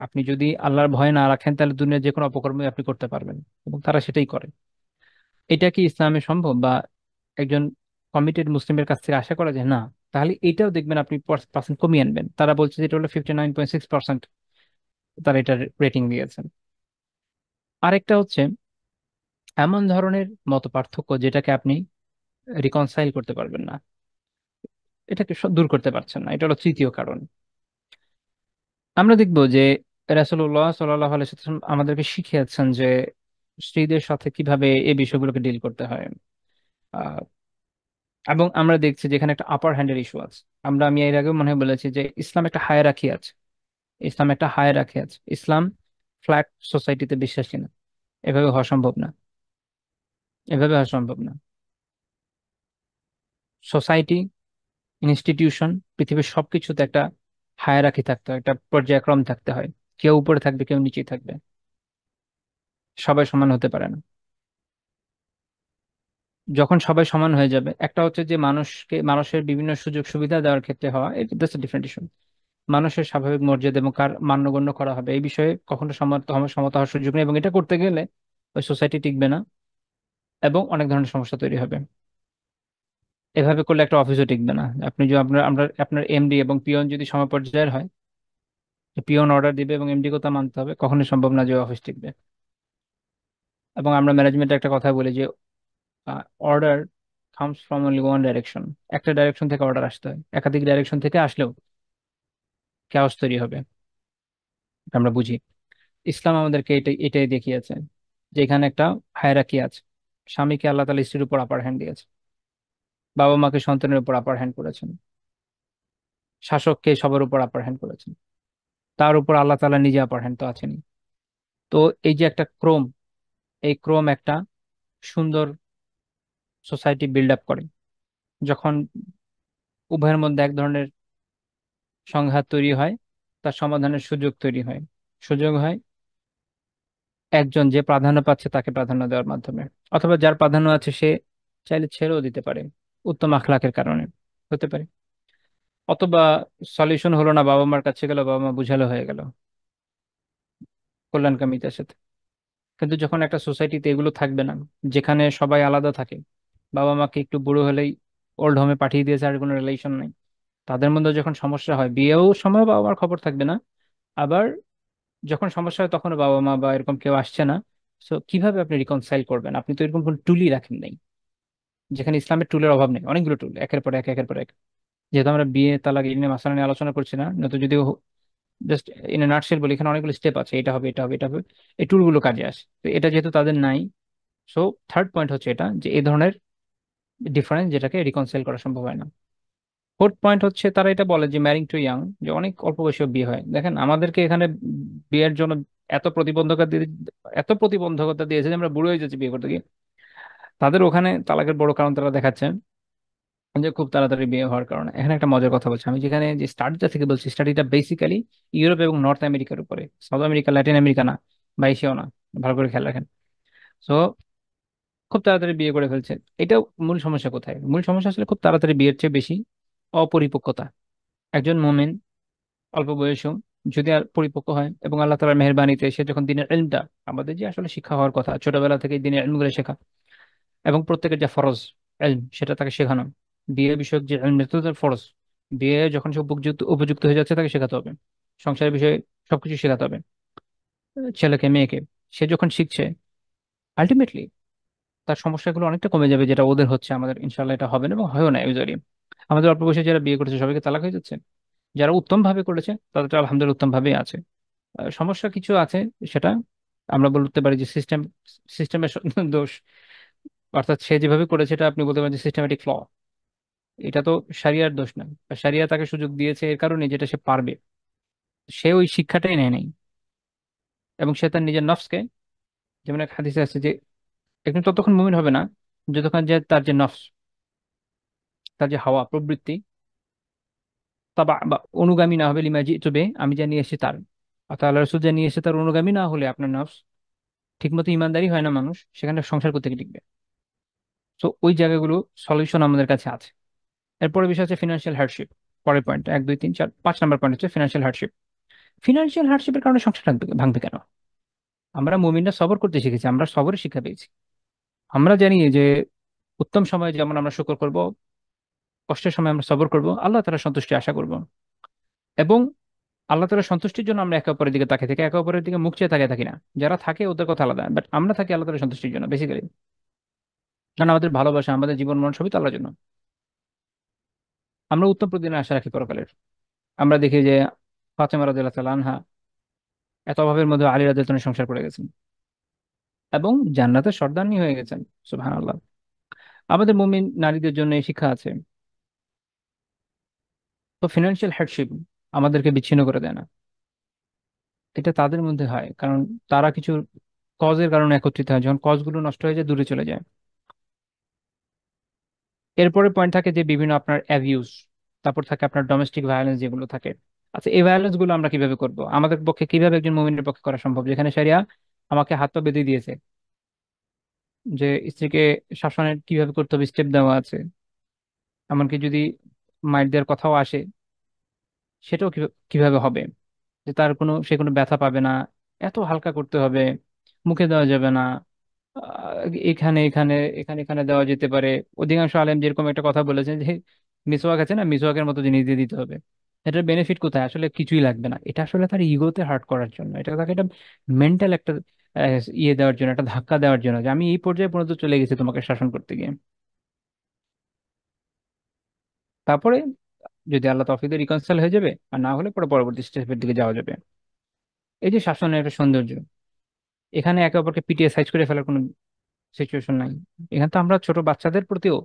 আপনি যদি আল্লাহর ভয় না রাখেন তাহলে দুনিয়ার যে কোনো অপকর্মই আপনি করতে পারবেন, এবং তারা সেটাই করে। এটা কি ইসলামে সম্ভব, বা একজন কমিটেড মুসলিমের কাছ থেকে আশা করা যায়? না। তাহলে এটাও দেখবেন আপনি পার্সেন্ট কমিয়ে আনবেন। তারা বলছে যে এটা হলো 59.6%, তারা এটা রেটিং দিয়েছেন। আরেকটা হচ্ছে এমন ধরনের মত পার্থক্য যেটাকে আপনি রিকনসাইল করতে পারবেন না, এটাকে দূর করতে পারছেন না, এটা হলো তৃতীয় কারণ। আমরা দেখবো যে রাসূলুল্লাহ সাল্লাল্লাহু আলাইহি ওয়াসাল্লাম আমাদেরকে শিখিয়েছেন যে স্ত্রীদের সাথে কিভাবে এই বিষয়গুলোকে ডিল করতে হয়। আহ, এবং আমরা দেখছি যে এখানে একটা আপার হ্যান্ডের ইস্যু আছে। আমি এর আগেও মনে হয় বলেছি যে ইসলাম একটা হায়ারার্কি আছে। ইসলাম একটা হায়ারার্কি আছে। ইসলাম ফ্ল্যাট সোসাইটিতে বিশ্বাসী না। এভাবে হওয়া সম্ভব না। এভাবে হওয়া সম্ভব না। সোসাইটি, ইনস্টিটিউশন, পৃথিবীর সবকিছুতে একটা হায়ারার্কি থাকতে হয়, একটা পর্যায়ক্রম থাকতে হয়। কেউ উপরে থাকবে, কেউ নিচে থাকবে, সবাই সমান হতে পারে না। যখন সবাই সমান হয়ে যাবে, একটা হচ্ছে যে মানুষের বিভিন্ন সুযোগ সুবিধা দেওয়ার ক্ষেত্রে হওয়া, দ্যাটস ডিফারেন্ট ইস্যু। মানুষের স্বাভাবিক মর্যাদা এবং কার মান্যগণ্য করা হবে, এই বিষয়ে কখনো সমতা হওয়ার সুযোগ নেই, এবং এটা করতে গেলে ওই সোসাইটি টিকবে না, এবং অনেক ধরনের সমস্যা তৈরি হবে। এভাবে করলে একটা অফিসও টিকবে না। আপনি যদি আপনার এমডি এবং পিয়ন যদি সমপর্যায়ের হয়, পিয়ন অর্ডার দিবে এবং এমডি কথা মানতে হবে, কখনোই সম্ভব না যে অফিস টিকবে। এবং আমরা ম্যানেজমেন্টে একটা কথা বলি যে order comes from only one direction. একটা ডাইরেকশন থেকে অর্ডার আসতে হয়, একাধিক ডাইরেকশন থেকে আসলেও ক্যাওস তৈরি হবে। এটা আমরা বুঝি। ইসলাম আমাদেরকে এটাই দেখিয়েছে যে এখানে একটা হায়ারার্কি আছে। স্বামীকে আল্লাহ তাআলা স্ত্রীর উপর আপার হ্যান্ড দিয়েছে, বাবা মাকে সন্তানের উপর আপার হ্যান্ড করেছেন, শাসককে সবার উপর আপার হ্যান্ড করেছেন, তার উপর আল্লাহ তাআলা নিজে আপার হ্যান্ড তো আছেনই। তো এই যে একটা ক্রম, এই ক্রম একটা সুন্দর সোসাইটি বিল্ড আপ করে। যখন উভয়ের মধ্যে এক ধরনের সংঘাত তৈরি হয়, তার সমাধানের সুযোগ তৈরি হয়। সুযোগ হয় একজন যে প্রাধান্য পাচ্ছে তাকে প্রাধান্য দেওয়ার মাধ্যমে, অথবা যার প্রাধান্য আছে সে চাইলে ছেড়েও দিতে পারে উত্তম আখলাকের কারণে, হতে পারে। অথবা সলিউশন হলো না, বাবা মার কাছে গেল, বাবা মা বুঝালো, হয়ে গেল কল্যাণকামিতার সাথে। কিন্তু যখন একটা সোসাইটিতে এগুলো থাকবে না, যেখানে সবাই আলাদা থাকে, বাবা মাকে একটু বুড়ো হলেই ওল্ড হোমে পাঠিয়ে দিয়েছে, আর কোনো রিলেশন নাই, তাদের মধ্যে যখন সমস্যা হয়, বিয়েও সময় বাবা মার খবর থাকবে না, আবার যখন সমস্যা হয় তখন বাবা মা বা এরকম কেউ আসছে না। সো কিভাবে আপনি রিকনসাইল করবেন? আপনি তো এরকম কোন টুলই রাখেন নাই। যেখানে ইসলামের টুলের অভাব নেই, অনেকগুলো টুল, একের পর এক, একের পর এক। যেহেতু আমরা বিয়ে, তালাক, এই নিয়ে মাসালা নিয়ে আলোচনা করছি না, নয়তো যদি জাস্ট ইন এ নাটশেল বলি, এখানে অনেকগুলো স্টেপ আছে, এটা হবে, এটা হবে, এটা হবে, এই টুলগুলো কাজে আসে। তো এটা যেহেতু তাদের নাই, সো থার্ড পয়েন্ট হচ্ছে এটা, যে এই ধরনের ডিফারেন্স যেটাকে রিকনসাইল করা সম্ভব হয় না। ফোর্থ পয়েন্ট হচ্ছে তারা এটা বলে যে ম্যারিং টু ইয়াং, যে অনেক অল্প বয়সে বিয়ে হয়। দেখেন আমাদেরকে এখানে বিয়ের জন্য এত প্রতিবন্ধকতা দিয়ে এত প্রতিবন্ধকতা দিয়েছে যে আমরা বুড়ো হয়ে যাচ্ছি বিয়ে করতে গিয়ে। তাদের ওখানে তালাকের বড় কারণ তারা দেখাচ্ছে যে খুব তাড়াতাড়ি বিয়ে হওয়ার কারণে। এখানে একটা মজার কথা বলছি, আমি যেখানে যে স্টাডিটা থেকে বলছি, স্টাডিটা বেসিক্যালি ইউরোপ এবং নর্থ আমেরিকার উপরে, সাউথ আমেরিকা, ল্যাটিন আমেরিকা না, বা এশিয়াও না। ভালো করে খেয়াল রাখেন। সো খুব তাড়াতাড়ি বিয়ে করে ফেলছে। এটা মূল সমস্যা কোথায়? মূল সমস্যা আসলে খুব তাড়াতাড়ি বিয়ের চেয়ে বেশি অপরিপক্কতা। একজন মুমিন অল্প বয়সেও যদি আর পরিপক্ক হয়, এবং আল্লাহ তাআলার মেহেরবানিতে সে যখন দিনের ইলমটা, আমাদের যে আসলে শিক্ষা হওয়ার কথা ছোটবেলা থেকে দিনের ইলমগুলো শেখা, এবং প্রত্যেকের যে ফরজ ইলম সেটা তাকে শেখানো, বিয়ে বিষয়ক যে ইলম তো তার ফরজ। বিয়ে যখন সে উপযুক্ত উপযুক্ত হয়ে যাচ্ছে তাকে শেখাতে হবে, সংসারের বিষয়ে সবকিছু শেখাতে হবে, ছেলেকে মেয়েকে। সে যখন শিখছে, আলটিমেটলি তার সমস্যাগুলো অনেকটা কমে যাবে, যেটা ওদের হচ্ছে। আমাদের ইনশাল্লাহ এটা হবে না, এবং হয়েও না ইউজুয়ালি। আমাদের অল্প বয়সে যারা বিয়ে করেছে সবাইকে তালাক হয়ে যাচ্ছে। যারা উত্তম ভাবে করেছে তাদের তো আলহামদুলিল্লাহ উত্তম ভাবেই আছে। সমস্যা কিছু আছে, সেটা আমরা বলতে পারি যে সিস্টেমের দোষ। অর্থাৎ সে যেভাবে করেছে এটা আপনি বলতে পারেন যে সিস্টেমেটিক ফ্ল। এটা তো শরিয়ার দোষ না, বা শরিয়া তাকে সুযোগ দিয়েছে এর কারণে যেটা সে পারবে। সে ওই শিক্ষাটাই নেয় নাই, এবং সে তার নিজের নফসকে, যেমন এক হাদিসে আছে যে একজন ততক্ষণ মুমিন হবে না যতক্ষণ যে তার যে নফস, তার যে হাওয়া প্রবৃত্তি, বা অনুগামী না হবে লিমা জিতুবে, আমি যা নিয়ে এসেছি তার, অর্থাৎ আল্লাহ রসুল যা নিয়ে এসেছে তার অনুগামী না হলে আপনার নফস ঠিকমতো ইমানদারি হয় না, মানুষ সেখানে সংসার করতে গিয়ে টিকবে। তো ওই জায়গাগুলো সলিউশন আমাদের কাছে আছে। এরপরে বিষয় হচ্ছে ফিনান্সিয়াল হার্ডশিপ। পরের পয়েন্ট 1 2 3 4 5 নম্বর পয়েন্ট হচ্ছে ফিনান্সিয়াল হার্ডশিপ। ফিনান্সিয়াল হার্ডশিপের কারণে সংসার ভাঙবে কেন? আমরা মুমিনরা সবর করতে শিখেছি, আমরা সবরের শিক্ষা পেয়েছি। আমরা জানি যে উত্তম সময়ে যেমন আমরা শুকর করব, কষ্টের সময় আমরা সবর করব, আল্লাহ তাআলার সন্তুষ্টি আশা করব। এবং আল্লাহ তাআলার সন্তুষ্টির জন্য আমরা একে অপরের দিকে তাকিয়ে থাকি, একে অপরের দিকে মুখ চেয়ে তাকিয়ে থাকি না। যারা থাকে ওদের কথা আলাদা, বাট আমরা থাকি আল্লাহ তাআলার সন্তুষ্টির জন্য বেসিক্যালি। কারণ আমাদের ভালোবাসা, আমাদের জীবন মরণ সবই তো আল্লাহর জন্য। আমরা উত্তম প্রতিদিনের আশা রাখি পরকালের। আমরা দেখি যে ফাতেমা রাদিয়াল্লাহু তাআলা আনহা এত অভাবের মধ্যে আলী রাদিয়াল্লাহু তাআলা সংসার করে গেছেন এবং জান্নাতের সর্দারনি হয়ে গেছেন। সুবহানাল্লাহ। আমাদের মুমিন নারীদের জন্য এই শিক্ষা আছে। তো ফিনান্সিয়াল হার্ডশিপ আমাদেরকে বিচ্ছিন্ন করে দেয় না। এটা তাদের মধ্যে হয় কারণ তারা কিছু কজের কারণে একত্রিত হয়, যখন কজগুলো নষ্ট হয়ে যায় দূরে চলে যায়। এরপরে পয়েন্ট থাকে যে বিভিন্ন আপনার অ্যাবিউজ, তারপর থাকে আপনার ডোমেস্টিক ভায়োলেন্স যেগুলো থাকে। আচ্ছা, এই ভায়োলেন্স গুলো আমরা কিভাবে করব? আমাদের পক্ষে কিভাবে একজন মুমিনের পক্ষে করা সম্ভব, যেখানে শরিয়া আমাকে হাত পা বেঁধে দিয়েছে যে স্ত্রীকে শাসনের কিভাবে করতে হবে স্টেপ দেওয়া আছে। এমনকি যদি মাইর দেওয়ার কথাও আসে, সেটাও কিভাবে হবে যে তার সে কোনো ব্যথা পাবে না, এত হালকা করতে হবে, মুখে দেওয়া যাবে না, এখানে এখানে এখানে এখানে দেওয়া যেতে পারে। অধিকাংশ আলেম যেরকম একটা কথা বলেছেন যে মিসওয়াক আছে না, মিসওয়াকের মতো জিনিস দিয়ে দিতে হবে। এটার বেনিফিট কোথায়? আসলে কিছুই লাগবে না, এটা আসলে তার ইগোতে হার্ট করার জন্য, এটা তাকে একটা মেন্টাল একটা ইয়ে দেওয়ার জন্য, একটা ধাক্কা দেওয়ার জন্য যে আমি এই পর্যায়ে পর্যন্ত চলে গেছি তোমাকে শাসন করতে গিয়ে। তারপরে যদি আল্লাহ তৌফিক দিয়ে রিকনসাইল হয়ে যাবে, আর না হলে পরে পরবর্তী স্টেপের দিকে যাওয়া যাবে। এই যে শাসনের একটা সৌন্দর্য, এখানে একে অপরকে পিটিয়ে সাইজ করে ফেলার কোনো সিচুয়েশন নাই। এখানে তো আমরা ছোট বাচ্চাদের প্রতিও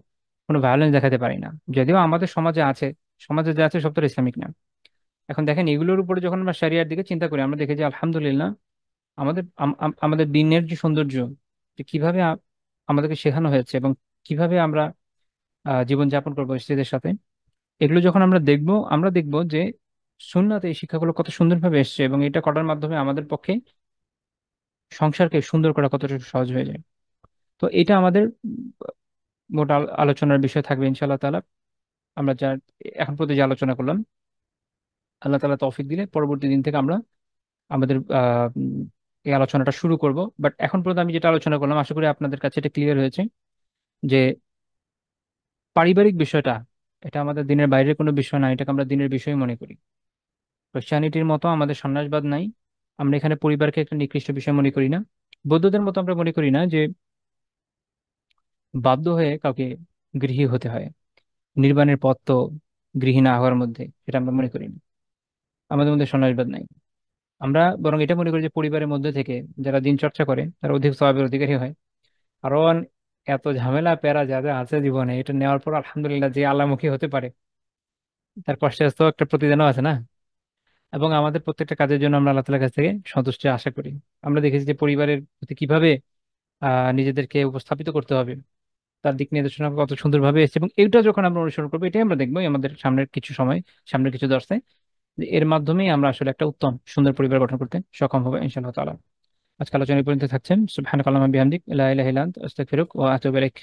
কোনো ভায়োলেন্স দেখাতে পারি না, যদিও আমাদের সমাজে আছে। সমাজে যা আছে সব তো ইসলামিক না। এখন দেখেন এগুলোর উপরে যখন আমরা শরিয়ার দিকে চিন্তা করি, আমরা দেখি যে আলহামদুলিল্লাহ আমাদের দিনের যে সৌন্দর্য, যে কিভাবে আমাদেরকে শেখানো হয়েছে এবং কিভাবে আমরা জীবন যাপন করবো স্ত্রীদের সাথে, এগুলো যখন আমরা দেখবো যে সুন্নাতে এই শিক্ষাগুলো কত সুন্দরভাবে এসেছে এবং এটা করার মাধ্যমে আমাদের পক্ষে সংসারকে সুন্দর করা কতটা সহজ হয়ে যায়। তো এটা আমাদের মোট আলোচনার বিষয় থাকবে ইনশাআল্লাহ তাআলা। আমরা যা এখন প্রতি যে আলোচনা করলাম, আল্লাহ তাআলা তৌফিক দিলে পরবর্তী দিন থেকে আমরা আমাদের এই আলোচনাটা শুরু করব। বাট এখন পর্যন্ত আমি যেটা আলোচনা করলাম, আশা করি আপনাদের কাছে এটা ক্লিয়ার হয়েছে যে পারিবারিক বিষয়টা এটা আমাদের দিনের বাইরের কোনো বিষয় না, এটাকে আমরা দিনের বিষয় মনে করি। ক্রিশ্চিয়ানিটির মতো আমাদের সন্ন্যাসবাদ নাই, আমরা এখানে পরিবারকে একটা নিকৃষ্ট বিষয় মনে করি না। বৌদ্ধদের মতো আমরা মনে করি না যে বাধ্য হয়ে কাউকে গৃহী হতে হয়, নির্বাণের পথ তো গৃহী না হওয়ার মধ্যে, এটা আমরা মনে করি না। আমাদের মধ্যে সন্ন্যাসবাদ নাই। আমরা বরং এটা মনে করি যে পরিবারের মধ্যে থেকে যারা দিন চর্চা করে তারা অধিক সওয়াবের অধিকারী হয়। কারণ এত ঝামেলা প্যারা যা যা আছে জীবনে, এটা নেওয়ার পর আলহামদুলিল্লাহ যে আল্লাহমুখী হতে পারে, তার কষ্টের তো একটা প্রতিদানও আছে না। এবং আমাদের প্রত্যেকটা কাজের জন্য আমরা আল্লাহ তাআলার কাছ থেকে সন্তুষ্টি আশা করি। আমরা দেখেছি যে পরিবারের প্রতি কিভাবে নিজেদেরকে উপস্থাপিত করতে হবে, তার দিক নির্দেশনা কত সুন্দরভাবে এসেছে। এবং এটা যখন আমরা অনুসরণ করবো, এটাই আমরা দেখবো আমাদের সামনের কিছু সময়, সামনের কিছু দশে, যে এর মাধ্যমেই আমরা আসলে একটা উত্তম সুন্দর পরিবার গঠন করতে সক্ষম হবে ইনশাআল্লাহ তাআলা। আজকে আলোচনা এই পর্যন্ত থাকছেন। সুবহানাকাল্লাহুম্মা বিহামদিক লা ইলাহা ইল্লা আনতা আস্তাগফিরুকা ওয়া আতুবু ইলাইক।